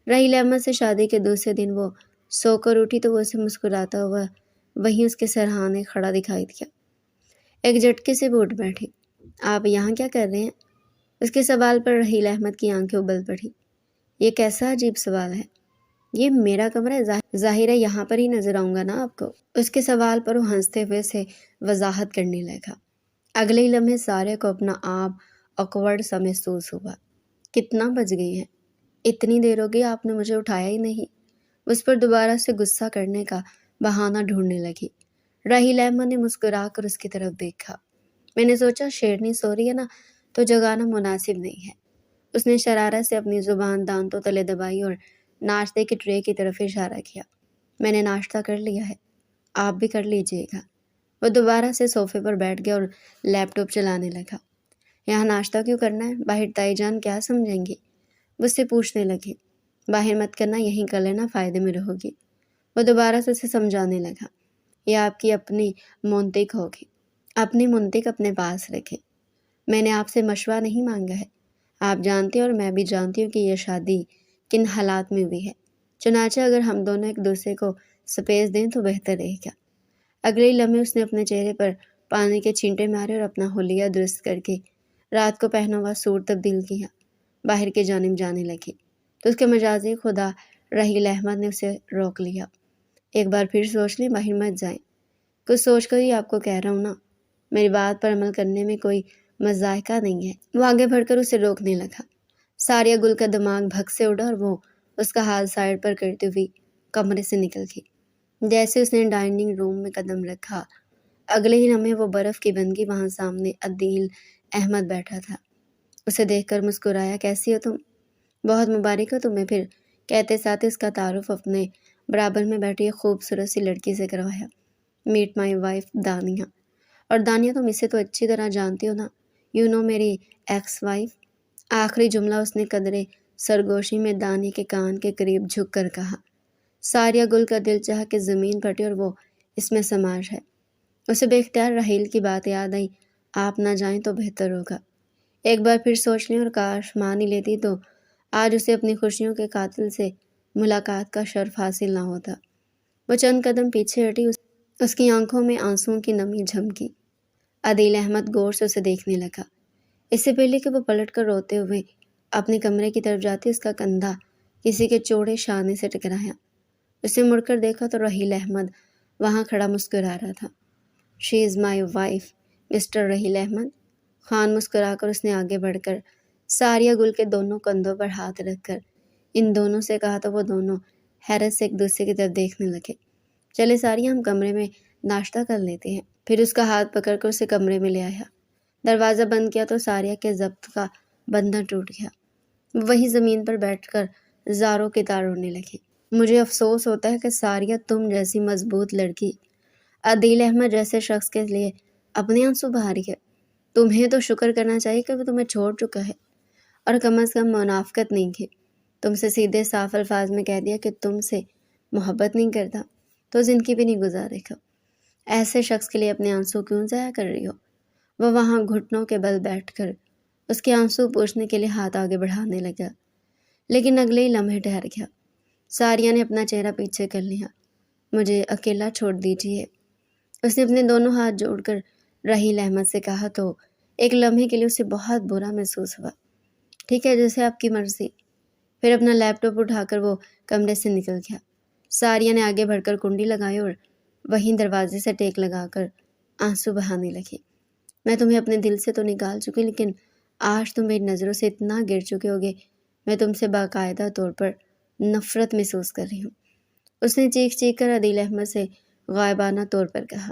راحیل احمد سے شادی کے دوسرے دن وہ سو کر اٹھی تو وہ اسے مسکراتا ہوا وہیں اس کے سرہانے کھڑا دکھائی دیا۔ ایک جھٹکے سے وہ اٹھ بیٹھی۔ آپ یہاں کیا کر رہے ہیں؟ اس کے سوال پر راحیل احمد کی آنکھیں ابل پڑی۔ یہ کیسا عجیب سوال ہے؟ یہ میرا کمرہ ہے، ظاہر ہے یہاں پر ہی نظر آؤں گا نا آپ کو۔ اس کے سوال پر وہ ہنستے ہوئے سے وضاحت کرنے لگا۔ اگلے ہی لمحے سارے کو اپنا آپ awkward سا محسوس ہوا۔ کتنا بج گئی ہے؟ اتنی دیر ہو گئی آپ نے مجھے اٹھایا ہی نہیں۔ اس پر دوبارہ سے غصہ کرنے کا بہانہ ڈھونڈنے لگی۔ راحیل احمد نے مسکرا کر اس کی طرف دیکھا۔ میں نے سوچا شیرنی سو رہی ہے نا تو جگانا مناسب نہیں ہے۔ اس نے شرارت سے اپنی زبان دانتوں تلے دبائی اور ناشتے کی ٹرے کی طرف اشارہ کیا۔ میں نے ناشتہ کر لیا ہے، آپ بھی کر لیجئے گا۔ وہ دوبارہ سے صوفے پر بیٹھ گیا اور لیپ ٹاپ چلانے لگا۔ یہاں ناشتہ کیوں کرنا ہے؟ باہر تائی جان کیا سمجھیں گی؟ وہ اس سے پوچھنے لگے۔ باہر مت کرنا، یہیں کر لینا، فائدے میں رہو گی۔ وہ دوبارہ سے اسے سمجھانے لگا۔ یہ آپ کی اپنی منطق ہوگی، اپنی منطق اپنے پاس رکھے۔ میں نے آپ سے مشورہ نہیں مانگا ہے۔ آپ جانتے ہیں اور میں بھی جانتی ہوں کہ یہ شادی کن حالات میں ہوئی ہے، چنانچہ اگر ہم دونوں ایک دوسرے کو سپیس دیں تو بہتر رہے گا۔ اگلے لمحے اس نے اپنے چہرے پر پانی کے چھینٹے مارے اور اپنا حلیہ درست کر کے رات کو پہنا ہوا سوٹ تبدیل کیا۔ باہر کی جانب جانے لگی تو اس کے مجازی خدا راحیل احمد نے اسے روک لیا۔ ایک بار پھر سوچ لیں، باہر مت جائیں۔ کچھ سوچ کر ہی آپ کو کہہ رہا ہوں نا، میری بات پر عمل کرنے میں کوئی مذائقہ نہیں ہے۔ وہ آگے بڑھ کر اسے روکنے لگا۔ ساریہ گل کا دماغ بھگ سے اڑا اور وہ اس کا ہاتھ سائڈ پر کرتے ہوئی کمرے سے نکل گئی۔ جیسے اس نے ڈائننگ روم میں قدم رکھا، اگلے ہی لمحے وہ برف کی بنگی وہاں سامنے عدیل احمد بیٹھا تھا۔ اسے دیکھ کر مسکرایا۔ کیسی ہو تم؟ بہت مبارک ہو تمہیں پھر، کہتے ساتھ اس کا تعارف اپنے برابر میں بیٹھی ایک خوبصورت سی لڑکی سے کروایا۔ Meat my wife Dania. اور دانیہ تم اسے تو اچھی طرح جانتی ہو نا، یو نو میری ایکس وائف۔ آخری جملہ اس نے قدرے سرگوشی میں دانیہ کے کان کے قریب جھک کر کہا۔ ساریہ گل کا دل چاہا کہ زمین پھٹے اور وہ اس میں سما جائے۔ اسے بے اختیار راحیل کی بات یاد آئی۔ آپ نہ جائیں تو بہتر ہوگا۔ ایک بار پھر سوچ لیں، اور کاش مان ہی لیتی تو آج اسے اپنی خوشیوں کے قاتل سے ملاقات کا شرف حاصل نہ ہوتا۔ وہ چند قدم پیچھے ہٹی، اس کی آنکھوں میں آنسوؤں کی نمی جھمکی۔ عدیل احمد غور سے اسے دیکھنے لگا۔ اس سے پہلے کہ وہ پلٹ کر روتے ہوئے اپنے کمرے کی طرف جاتی، اس کا کندھا کسی کے چوڑے شانے سے ٹکرایا۔ اسے مڑ کر دیکھا تو راحیل احمد وہاں کھڑا مسکرا رہا تھا۔ She is my wife mister Raheel Ahmed. Khan مسکرا کر اس نے آگے بڑھ کر ساریہ گل کے دونوں کندھوں پر ہاتھ رکھ کر ان دونوں سے کہا تو وہ دونوں حیرت سے ایک دوسرے کی طرف دیکھنے لگے۔ چلے ساریہ، ہم کمرے میں ناشتہ کر لیتے ہیں۔ پھر اس کا ہاتھ پکڑ کر اسے کمرے میں لے آیا۔ دروازہ بند کیا تو ساریہ کے ضبط کا بندھن ٹوٹ گیا۔ وہ وہیں زمین پر بیٹھ کر زاروں کی تار رونے لگی۔ مجھے افسوس ہوتا ہے کہ ساریہ تم جیسی مضبوط لڑکی عدیل احمد جیسے شخص کے لیے اپنے آنسو بہا رہی ہے۔ تمہیں تو شکر کرنا چاہیے کہ وہ تمہیں چھوڑ چکا ہے، اور کم از کم منافقت نہیں کی۔ تم سے سیدھے صاف الفاظ میں کہہ دیا کہ تم سے محبت نہیں کرتا تو زندگی بھی نہیں گزارے گا۔ ایسے شخص کے لیے اپنے آنسو کیوں ضائع کر رہی ہو؟ وہ وہاں گھٹنوں کے بل بیٹھ کر اس کے آنسو پوچھنے کے لیے ہاتھ آگے بڑھانے لگا، لیکن اگلے ہی لمحے ٹھہر گیا۔ ساریہ نے اپنا چہرہ پیچھے کر لیا۔ مجھے اکیلا چھوڑ دیجیے، اس نے اپنے دونوں ہاتھ جوڑ کر راحیل احمد سے کہا تو ایک لمحے کے لیے اسے بہت برا محسوس ہوا۔ ٹھیک ہے، جیسے آپ کی مرضی۔ پھر اپنا لیپ ٹاپ اٹھا کر وہ کمرے سے نکل گیا۔ ساریہ نے آگے بڑھ کر کنڈی لگائی اور وہیں دروازے سے ٹیک لگا کر آنسو بہانے لگی۔ میں تمہیں اپنے دل سے تو نکال چکی، لیکن آج تم میری نظروں سے اتنا گر چکے ہوگے، میں تم سے باقاعدہ طور پر نفرت محسوس کر رہی ہوں، اس نے چیخ چیخ کر عدیل احمد سے غائبانہ طور پر کہا۔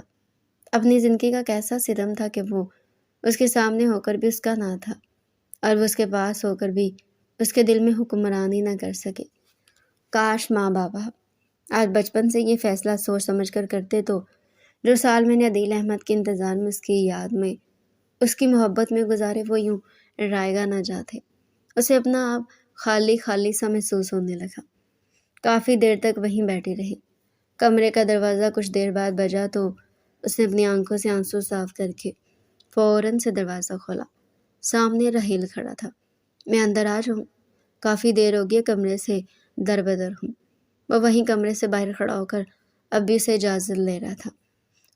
اپنی زندگی کا کیسا ستم تھا کہ وہ اس کے سامنے ہو کر بھی اس کا نہ تھا، اور وہ اس کے پاس ہو کر بھی اس کے دل میں حکمرانی نہ کر سکے۔ کاش ماں بابا آج بچپن سے یہ فیصلہ سوچ سمجھ کر کرتے تو جو سال میں نے عدیل احمد کے انتظار میں، اس کی یاد میں، اس کی محبت میں گزارے، وہ یوں رائگاں نہ جاتے۔ اسے اپنا آپ خالی خالی سا محسوس ہونے لگا۔ کافی دیر تک وہیں بیٹھی رہی۔ کمرے کا دروازہ کچھ دیر بعد بجا تو اس نے اپنی آنکھوں سے آنسو صاف کر کے فوراً سے دروازہ کھولا۔ سامنے راحیل کھڑا تھا۔ میں اندر آ جاؤں؟ کافی دیر ہو گئی، کمرے سے در بدر ہوں۔ وہ وہیں کمرے سے باہر کھڑا ہو کر اب بھی اسے اجازت لے رہا تھا۔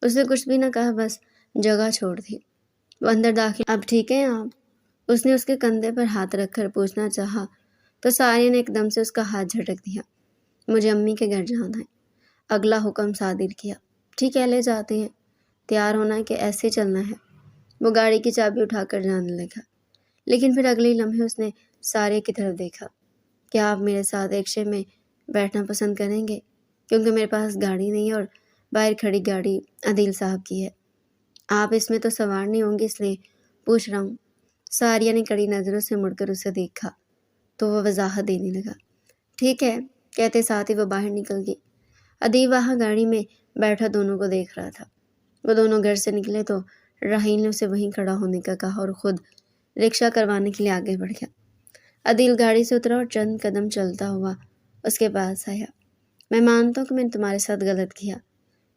اس نے کچھ بھی نہ کہا، بس جگہ چھوڑ دی۔ وہ اندر داخل، اب ٹھیک ہیں آپ؟ اس نے اس کے کندھے پر ہاتھ رکھ کر پوچھنا چاہا تو ساریہ نے ایک دم سے اس کا ہاتھ جھٹک دیا۔ مجھے امی کے گھر جانا ہے، اگلا حکم صادر کیا۔ ٹھیک ہے، لے جاتے ہیں، تیار ہونا ہے کہ ایسے چلنا ہے؟ وہ گاڑی کی چابی اٹھا کر جانے لگا، لیکن پھر اگلے لمحے اس نے ساریہ کی طرف دیکھا۔ کیا آپ میرے ساتھ رکشے میں بیٹھنا پسند کریں گے؟ کیونکہ میرے پاس گاڑی نہیں ہے اور باہر کھڑی گاڑی عدیل صاحب کی ہے۔ آپ اس میں تو سوار نہیں ہوں گے، اس لیے پوچھ رہا ہوں۔ ساریہ نے کڑی نظروں سے مڑ کر اسے دیکھا تو وہ وضاحت دینے لگا۔ ٹھیک ہے، کہتے ساتھ ہی وہ باہر نکل گئی۔ ادیب وہاں گاڑی میں بیٹھا دونوں کو دیکھ رہا تھا۔ وہ دونوں گھر سے نکلے تو راحیل نے اسے وہیں کھڑا ہونے کا کہا اور خود رکشہ کروانے کے لیے آگے بڑھ گیا۔ عدیل گاڑی سے اترا اور چند قدم چلتا ہوا اس کے پاس آیا۔ میں مانتا ہوں کہ میں نے تمہارے ساتھ غلط کیا،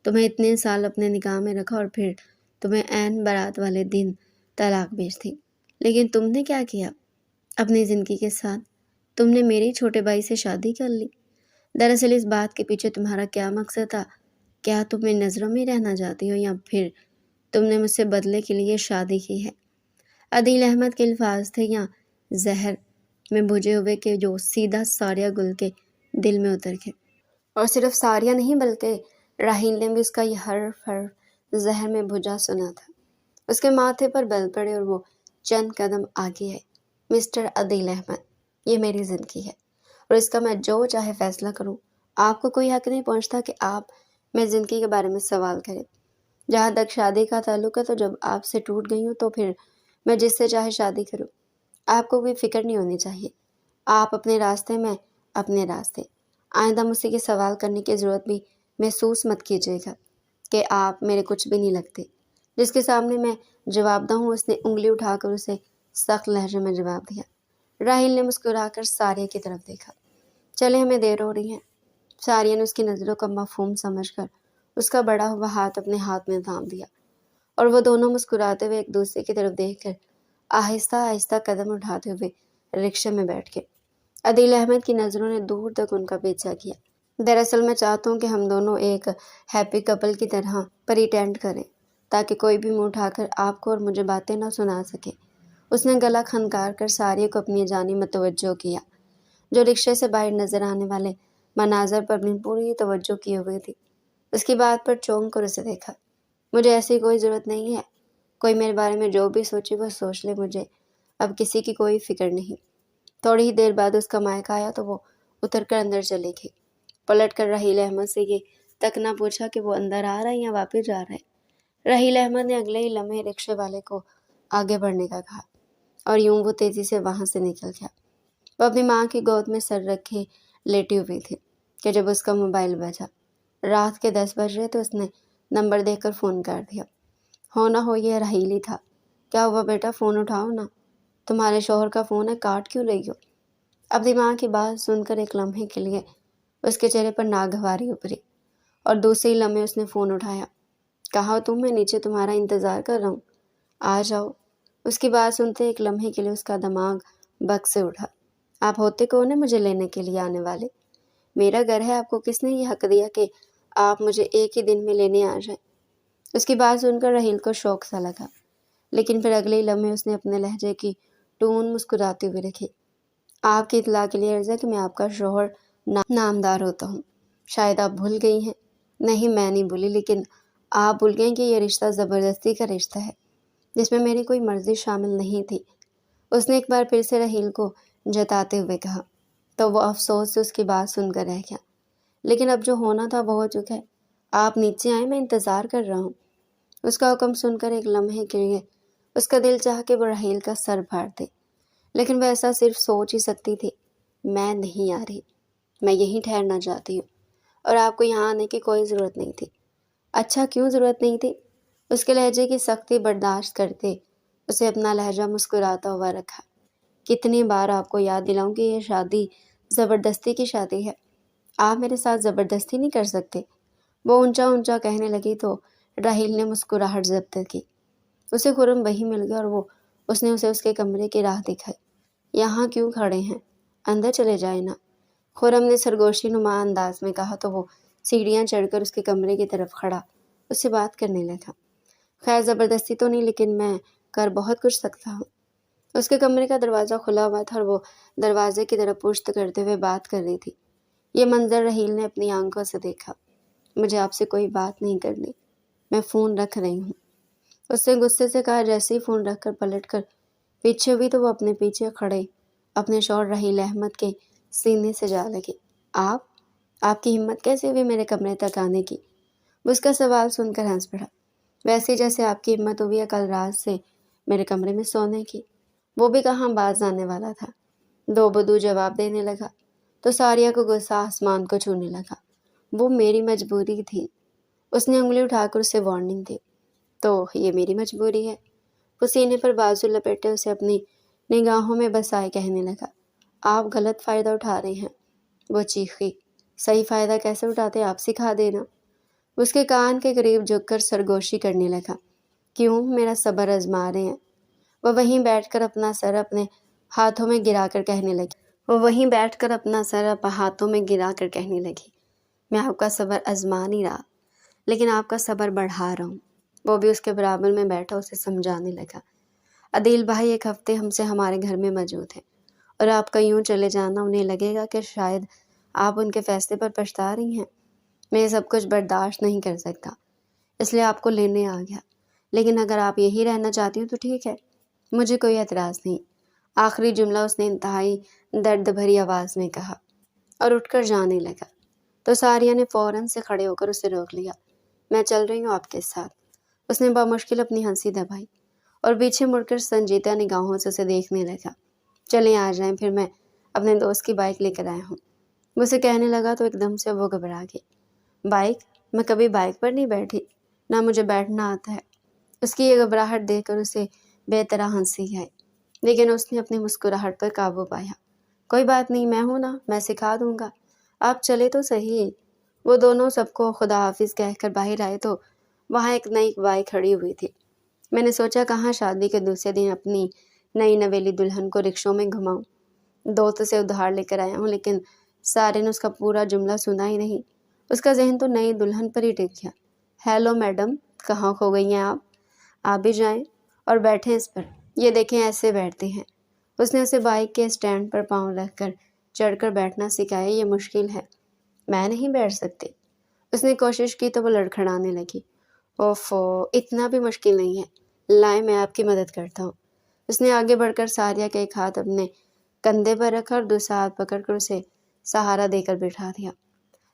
تمہیں اتنے سال اپنے نکاح میں رکھا اور پھر تمہیں عین بارات والے دن طلاق بھیج دی، لیکن تم نے کیا کیا اپنی زندگی کے ساتھ؟ تم نے میرے چھوٹے بھائی سے شادی کر لی۔ دراصل اس بات کے پیچھے تمہارا کیا مقصد تھا؟ کیا تم میری نظروں میں رہنا چاہتی ہو یا پھر تم نے مجھ سے بدلے کے لیے شادی کی ہے؟ عدیل احمد کے الفاظ تھے یا زہر میں بھجے ہوئے کہ جو سیدھا ساریہ گل کے دل میں اتر گئے۔ اور صرف ساریہ نہیں بلکہ راحیل نے بھی اس کا یہ حرف زہر میں بھجا سنا تھا۔ اس کے ماتھے پر بل پڑے اور وہ چند قدم آگے آئے۔ مسٹر عدیل احمد، یہ میری زندگی ہے اور اس کا میں جو چاہے فیصلہ کروں۔ آپ کو کوئی حق نہیں پہنچتا کہ آپ میری زندگی کے بارے میں سوال کریں۔ جہاں تک شادی کا تعلق ہے تو جب آپ سے ٹوٹ گئی ہوں تو پھر میں جس سے چاہے شادی کروں۔ آپ کو کوئی فکر نہیں ہونی چاہیے۔ آپ اپنے راستے، میں اپنے راستے۔ آئندہ مجھ سے یہ سوال کرنے کی ضرورت بھی محسوس مت کیجیے گا کہ آپ میرے کچھ بھی نہیں لگتے۔ جس کے سامنے میں جواب دہ ہوں، اس نے انگلی اٹھا کر اسے سخت لہجے میں جواب دیا۔ راحیل نے مسکرا کر ساریہ کی طرف دیکھا۔ چلے، ہمیں دیر ہو رہی ہے۔ ساریہ نے اس کی نظروں کا مفہوم سمجھ کر اس کا بڑا ہوا ہاتھ اپنے ہاتھ میں تھام دیا اور وہ دونوں مسکراتے ہوئے ایک دوسرے کی طرف دیکھ کر آہستہ آہستہ قدم اٹھاتے ہوئے رکشے میں بیٹھ گئے۔ عدیل احمد کی نظروں نے دور تک ان کا پیچھا کیا۔ دراصل میں چاہتا ہوں کہ ہم دونوں ایک ہیپی کپل کی طرح پریٹینڈ کریں تاکہ کوئی بھی منہ اٹھا کر آپ کو اور مجھے باتیں نہ سنا سکے۔ اس نے گلا کھنکار کر ساریہ کو اپنی جانب متوجہ کیا، جو رکشے سے باہر نظر آنے والے مناظر پر اپنی پوری توجہ کیے ہوئے تھی۔ اس کی بات پر چونک کر اسے دیکھا۔ مجھے ایسی کوئی ضرورت نہیں ہے، کوئی میرے بارے میں جو بھی سوچے وہ سوچ لے، مجھے اب کسی کی کوئی فکر نہیں۔ تھوڑی ہی دیر بعد اس کا مائکا آیا تو وہ اتر کر اندر چلے گئی۔ پلٹ کر راحیل احمد سے یہ تک نہ پوچھا کہ وہ اندر آ رہا ہے یا واپس جا رہا ہے۔ راحیل احمد نے اگلے ہی لمحے رکشے والے کو آگے بڑھنے کا کہا اور یوں وہ تیزی سے وہاں سے نکل گیا۔ وہ اپنی ماں کی گود میں سر رکھے لیٹی ہوئی تھی کہ جب اس کا موبائل بجا۔ رات کے 10 بج رہے تو اس نے نمبر دیکھ کر فون کر دیا۔ ہو نہ ہو یہ راحیل ہی تھا۔ کیا ہوا بیٹا، فون اٹھاؤ نا، تمہارے شوہر کا فون ہے، کاٹ کیوں رہی ہو؟ اپنی ماں کی بات سن کر ایک لمحے کے لیے اس کے چہرے پر ناگواری ابھری اور دوسرے لمحے اس نے فون اٹھایا۔ کہا تم، میں نیچے تمہارا انتظار کر رہا ہوں، آ جاؤ۔ اس کی بات سنتے ایک لمحے کے لیے اس کا دماغ بگ سے اٹھا۔ آپ ہوتے کون ہیں مجھے لینے کے لیے آنے والے؟ میرا گھر ہے، آپ کو کس نے یہ حق دیا کہ آپ مجھے ایک ہی دن میں لینے آ جائیں؟ اس کی بات سن کر راحیل کو شوق سا لگا، لیکن پھر اگلے لمحے اس نے اپنے لہجے کی ٹون مسکراتے ہوئے رکھی۔ آپ کی اطلاع کے لیے عرض ہے کہ میں آپ کا شوہر نامدار ہوتا ہوں۔ شاید آپ بھول گئی ہیں۔ نہیں، میں نہیں بھولی، لیکن آپ بھول گئیں کہ یہ رشتہ زبردستی کا رشتہ ہے جس میں میری کوئی مرضی شامل نہیں تھی۔ اس نے ایک بار پھر سے راحیل کو جتاتے ہوئے کہا تو وہ افسوس سے اس کی بات سن کر رہ گیا۔ لیکن اب جو ہونا تھا وہ ہو چکا ہے، آپ نیچے آئیں، میں انتظار کر رہا ہوں۔ اس کا حکم سن کر ایک لمحے کے لیے اس کا دل چاہ کہ وہ راحیل کا سر پھاڑ دے، لیکن وہ ایسا صرف سوچ ہی سکتی تھی۔ میں نہیں آ رہی، میں یہیں ٹھہرنا چاہتی ہوں اور آپ کو یہاں آنے کی کوئی ضرورت نہیں تھی۔ اچھا، کیوں ضرورت نہیں تھی؟ اس کے لہجے کی سختی برداشت کرتے اسے اپنا لہجہ مسکراتا ہوا رکھا۔ کتنی بار آپ کو یاد دلاؤں کہ یہ شادی زبردستی کی شادی ہے، آپ میرے ساتھ زبردستی نہیں کر سکتے۔ وہ اونچا اونچا کہنے لگی تو راحیل نے مسکراہٹ ضبط کی۔ اسے خرم وہی مل گیا اور اس نے اسے اس کے کمرے کی راہ دکھائی۔ یہاں کیوں کھڑے ہیں؟ اندر چلے جائیں نا، خرم نے سرگوشی نما انداز میں کہا تو وہ سیڑھیاں چڑھ کر اس کے کمرے کی طرف کھڑا اس سے بات کرنے لگا۔ خیر زبردستی تو نہیں، لیکن میں کر بہت کچھ سکتا ہوں۔ اس کے کمرے کا دروازہ کھلا ہوا تھا اور وہ دروازے کی طرف پشت کرتے ہوئے بات کر رہی تھی۔ یہ منظر راحیل نے اپنی آنکھوں سے دیکھا۔ مجھے آپ سے کوئی بات نہیں کرنی، میں فون رکھ رہی ہوں، اس نے غصے سے کہا۔ جیسے ہی فون رکھ کر پلٹ کر پیچھے ہوئی تو وہ اپنے پیچھے کھڑے اپنے شوہر راحیل احمد کے سینے سے جا لگی۔ آپ کی ہمت کیسے ہوئی میرے کمرے تک آنے کی؟ وہ اس کا سوال سن کر ہنس پڑا۔ ویسے جیسے آپ کی ہمت ہوئی ہے کل رات سے میرے کمرے میں سونے کی، وہ بھی کہاں باز آنے والا تھا، دو بدو جواب دینے لگا تو ساریہ کو غصہ آسمان کو چھونے لگا۔ وہ میری مجبوری تھی، اس نے انگلی اٹھا کر اسے وارننگ دی۔ تو یہ میری مجبوری ہے؟ وہ سینے پر بازو لپیٹے اسے اپنی نگاہوں میں بسائے کہنے لگا۔ آپ غلط فائدہ اٹھا رہے ہیں، وہ چیخی۔ صحیح فائدہ کیسے اٹھاتے آپ سکھا دینا۔ اس کے کان کے قریب جھک کر سرگوشی کرنے لگا۔ کیوں میرا صبر آزما رہے ہیں؟ وہ وہیں بیٹھ کر اپنا سر اپنے ہاتھوں میں گرا کر کہنے لگی۔ میں آپ کا صبر آزما نہیں رہا، لیکن آپ کا صبر بڑھا رہا ہوں۔ وہ بھی اس کے برابر میں بیٹھا اسے سمجھانے لگا۔ عدیل بھائی ایک ہفتے ہم سے ہمارے گھر میں موجود ہیں اور آپ کا یوں چلے جانا انہیں لگے گا کہ شاید آپ ان کے فیصلے پر پچھتا رہی ہیں۔ میں یہ سب کچھ برداشت نہیں کر سکتا، اس لیے آپ کو لینے آ گیا، لیکن اگر آپ یہی رہنا چاہتی ہوں تو ٹھیک ہے، مجھے کوئی اعتراض نہیں۔ آخری جملہ اس نے انتہائی درد بھری آواز میں کہا اور اٹھ کر جانے لگا تو ساریہ نے فوراً سے کھڑے ہو کر اسے روک لیا۔ میں چل رہی ہوں آپ کے ساتھ، اس نے بمشکل اپنی ہنسی دبائی اور پیچھے مڑ کر سنجیدہ نگاہوں سے اسے دیکھنے لگا۔ چلیں آ جائیں، پھر میں اپنے دوست کی بائک لے کر آیا ہوں، وہ اسے کہنے لگا تو ایک دم سے وہ گھبرا گئی۔ بائک؟ میں کبھی بائک پر نہیں بیٹھی، نہ مجھے بیٹھنا آتا ہے۔ اس کی یہ گھبراہٹ دیکھ کر اسے بے طرح ہنسی آئی، لیکن اس نے اپنی مسکراہٹ پر قابو پایا۔ کوئی بات نہیں، میں ہوں نا، میں سکھا دوں گا، آپ چلے تو صحیح۔ وہ دونوں سب کو خدا حافظ کہہ کر باہر آئے تو وہاں ایک نئی بائک کھڑی ہوئی تھی۔ میں نے سوچا کہاں شادی کے دوسرے دن اپنی نئی نویلی دلہن کو رکشوں میں گھماؤں۔ دوست سے ادھار لے کر آیا ہوں، لیکن سارے نے اس کا پورا جملہ سنا ہی نہیں۔ اس کا ذہن تو نئی دلہن پر ہی ٹک گیا۔ ہیلو میڈم، کہاں کھو گئی ہیں آپ بھی جائیں اور بیٹھیں اس پر، یہ دیکھیں ایسے بیٹھتے ہیں۔ اس نے اسے بائک کے اسٹینڈ پر پاؤں رکھ کر چڑھ کر بیٹھنا سکھایا۔ یہ مشکل ہے، میں نہیں بیٹھ سکتی۔ اس نے کوشش کی تو وہ لڑکھڑانے لگی۔ اوفو، اتنا بھی مشکل نہیں ہے، لائیں میں آپ کی مدد کرتا ہوں۔ اس نے آگے بڑھ کر ساریہ کا ایک ہاتھ اپنے کندھے پر رکھا اور دوسرا ہاتھ پکڑ کر اسے سہارا دے کر بٹھا دیا،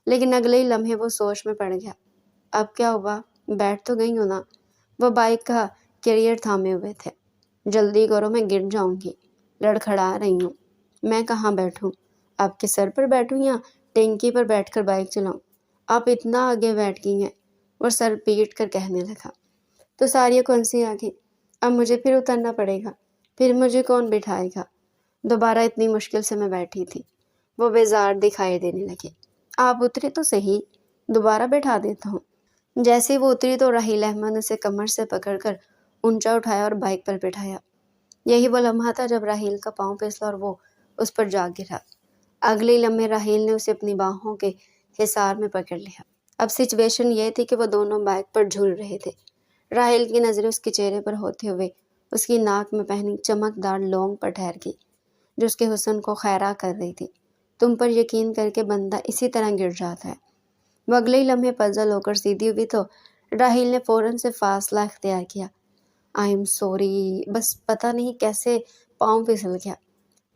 لیکن اگلے ہی لمحے وہ سوچ میں پڑ گیا۔ اب کیا ہوا؟ بیٹھ تو گئی ہوں نا؟ وہ بائک کا کیریئر تھامے ہوئے تھے۔ جلدی کرو، میں گر جاؤں گی، لڑکھڑا رہی ہوں۔ میں کہاں بیٹھوں؟ آپ کے سر پر بیٹھوں یا ٹینکی پر بیٹھ کر بائک چلاؤں؟ آپ اتنا آگے بیٹھ گئی ہیں، وہ سر پیٹ کر کہنے لگا۔ تو ساریہ کو ہنسی آ گئی۔ اب مجھے پھر اترنا پڑے گا، پھر مجھے کون بٹھائے گا؟ دوبارہ اتنی مشکل سے میں بیٹھی تھی۔ وہ بیزار دکھائی دینے لگے۔ آپ اترے تو صحیح، دوبارہ بٹھا دیتا ہوں۔ جیسے ہی وہ اتری تو راحیل احمد نے اسے کمر سے پکڑ کر اونچا اٹھایا اور بائک پر بٹھایا۔ یہی وہ لمحہ تھا جب راحیل کا پاؤں پھسلا اور وہ اس پر جا گرا۔ اگلے ہی لمحے راحیل نے اسے اپنی باہوں کے حصار میں پکڑ لیا۔ اب سچویشن یہ تھی کہ وہ دونوں بائک پر جھول رہے تھے۔ راحیل کی نظریں اس کے چہرے پر ہوتے ہوئے اس کی ناک میں پہنی چمکدار لونگ پر ٹھہر گئی جو اس کے حسن کو خیرہ کر رہی تھی۔ تم پر یقین کر کے بندہ اسی طرح گر جاتا ہے۔ وہ اگلے ہی لمحے پزل ہو کر سیدھی ہوئی تو راحیل نے فوراً سے فاصلہ اختیار کیا۔ آئی ایم سوری، بس پتہ نہیں کیسے پاؤں پھسل گیا۔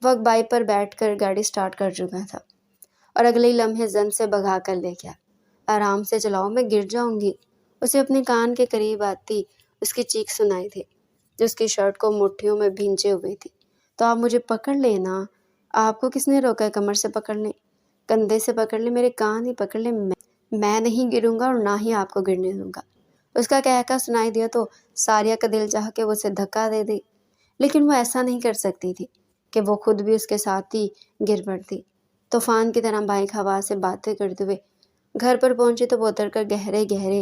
وہ بائک پر بیٹھ کر گاڑی سٹارٹ کر چکا تھا اور اگلے ہی لمحے زن سے بھگا کر لے گیا۔ آرام سے چلاؤ، میں گر جاؤں گی۔ اسے اپنے کان کے قریب آتی اس کی چیخ سنائی تھی جو اس کی شرٹ کو مٹھیوں میں بھینچے ہوئے تھی۔ تو آپ مجھے پکڑ لینا، آپ کو کس نے روکا ہے؟ کمر سے پکڑ لیں، کندھے سے پکڑ لیں، میرے کان ہی پکڑ لیں، میں نہیں گروں گا اور نہ ہی آپ کو گرنے دوں گا۔ اس کا کہکا سنائی دیا تو ساریہ کا دل چاہا کہ وہ اسے دھکا دے دے، لیکن وہ ایسا نہیں کر سکتی تھی کہ وہ خود بھی اس کے ساتھ ہی گر پڑتی۔ طوفان کی طرح بائک ہوا سے باتیں کرتے ہوئے گھر پر پہنچی تو وہ اتر کر گہرے گہرے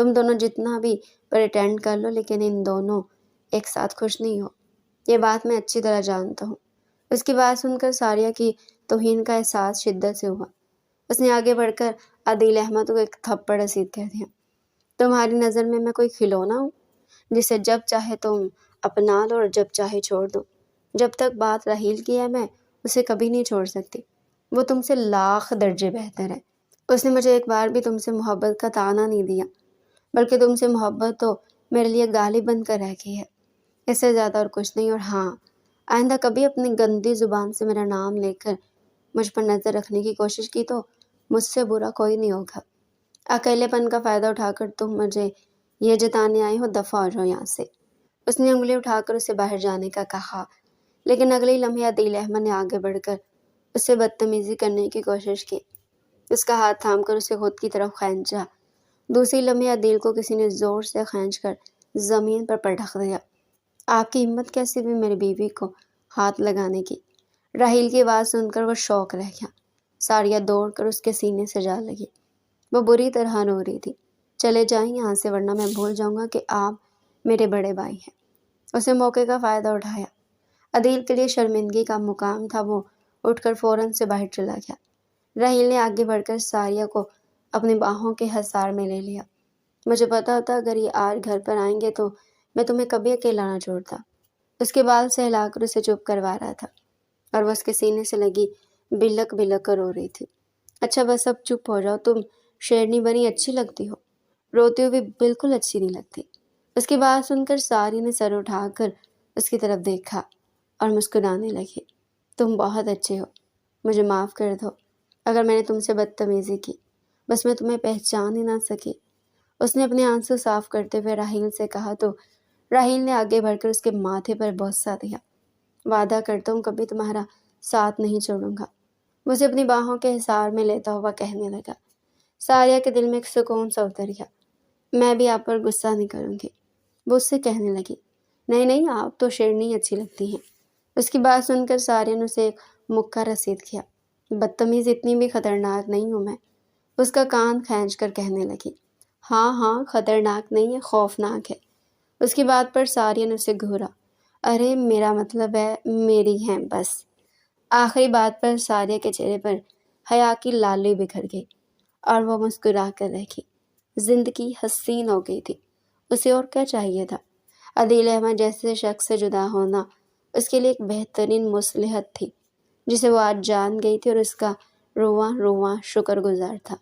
تم دونوں جتنا بھی پریٹینڈ کر لو لیکن ان دونوں ایک ساتھ خوش نہیں ہو، یہ بات میں اچھی طرح جانتا ہوں۔ اس کی بات سن کر ساریہ کی توہین کا احساس شدت سے ہوا۔ اس نے آگے بڑھ کر عادل احمد کو ایک تھپڑ رسید کر دیا۔ تمہاری نظر میں کوئی کھلونا ہوں جسے جب چاہے تم اپنا لو اور جب چاہے چھوڑ دو؟ جب تک بات راحیل کی ہے میں اسے کبھی نہیں چھوڑ سکتی، وہ تم سے لاکھ درجے بہتر ہے۔ اس نے مجھے ایک بار بھی تم سے محبت کا طعنہ نہیں دیا، بلکہ تم سے محبت تو میرے لیے گالی بن کر رہ گئی ہے، اس سے زیادہ اور کچھ نہیں۔ اور ہاں، آئندہ کبھی اپنی گندی زبان سے میرا نام لے کر مجھ پر نظر رکھنے کی کوشش کی تو مجھ سے برا کوئی نہیں ہوگا۔ اکیلے پن کا فائدہ اٹھا کر تم مجھے یہ جتانے آئے ہو، دفع ہو جاؤ یہاں سے۔ اس نے انگلی اٹھا کر اسے باہر جانے کا کہا، لیکن اگلے ہی لمحے عادل احمد نے آگے بڑھ کر اس سے بدتمیزی کرنے کی کوشش کی۔ اس کا ہاتھ تھام کر اسے خود کی طرف کھینچا۔ دوسری لمحے عادل کو کسی نے زور سے کھینچ کر زمین پر پٹخ دیا۔ آپ کی ہمت کیسی بھی میری بیوی کو ہاتھ لگانے کی؟ راحیل کی آواز سن کر وہ شوق رہ گیا۔ ساریہ دوڑ کر اس کے سینے سے جا لگی۔ وہ بری طرح رو رہی تھی۔ چلے جائیں یہاں سے ورنہ میں بھول جاؤں گا کہ آپ میرے بڑے بھائی ہیں۔ اسے موقع کا فائدہ اٹھایا۔ عادل کے لیے شرمندگی کا مقام تھا، وہ اٹھ کر فوراً سے باہر چلا گیا۔ راحیل نے آگے بڑھ کر ساریہ کو اپنی باہوں کے حصار میں لے لیا۔ مجھے پتا ہوتا اگر یہ آج گھر پر آئیں گے تو میں تمہیں کبھی اکیلا نہ چھوڑتا۔ اس کے بال سے ہلا کر اسے چپ کروا رہا تھا اور وہ اس کے سینے سے لگی بلک بلک کر رو رہی تھی۔ اچھا بس اب چپ ہو جاؤ، تم شیرنی بنی اچھی لگتی ہو، روتی ہوئی بالکل اچھی نہیں لگتی۔ اس کی بات سن کر ساری نے سر اٹھا کر اس کی طرف دیکھا اور مسکرانے لگی۔ تم بہت اچھے ہو، مجھے معاف کر دو اگر میں نے تم سے بدتمیزی کی، بس میں تمہیں پہچان ہی نہ سکی۔ اس نے اپنے آنسو صاف کرتے ہوئے راحیل سے کہا تو راحیل نے آگے بڑھ کر اس کے ماتھے پر بوسہ دیا۔ وعدہ کرتا ہوں کبھی تمہارا ساتھ نہیں چھوڑوں گا، مجھے اپنی باہوں کے حصار میں لیتا ہوا کہنے لگا۔ ساریہ کے دل میں ایک سکون سا اتر گیا۔ میں بھی آپ پر غصہ نہیں کروں گی، وہ اس سے کہنے لگی۔ نہیں نہیں، آپ تو شیرنی اچھی لگتی ہیں۔ اس کی بات سن کر ساریہ نے اسے ایک مکہ رسید کیا۔ بدتمیز اتنی بھی خطرناک نہیں ہوں میں، اس کا کان کھینچ کر کہنے لگی۔ ہاں ہاں، خطرناک نہیں ہے، خوفناک ہے۔ اس کی بات پر ساریہ نے اسے گھورا۔ ارے میرا مطلب ہے میری ہیں بس۔ آخری بات پر ساریہ کے چہرے پر حیا کی لالی بکھر گئی اور وہ مسکرا کر رہ گئی۔ زندگی حسین ہو گئی تھی، اسے اور کیا چاہیے تھا؟ عادل احمد جیسے شخص سے جدا ہونا اس کے لیے ایک بہترین مصلحت تھی جسے وہ آج جان گئی تھی اور اس کا رواں رواں شکر گزار تھا۔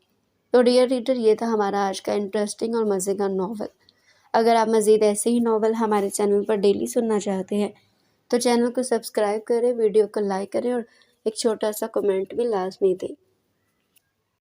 تو ڈیئر ریڈر، یہ تھا ہمارا آج کا انٹرسٹنگ اور مزے کا ناول۔ اگر آپ مزید ایسے ہی ناول ہمارے چینل پر ڈیلی سننا چاہتے ہیں تو چینل کو سبسکرائب کریں، ویڈیو کو لائک کریں اور ایک چھوٹا سا کمنٹ بھی لازمی دیں۔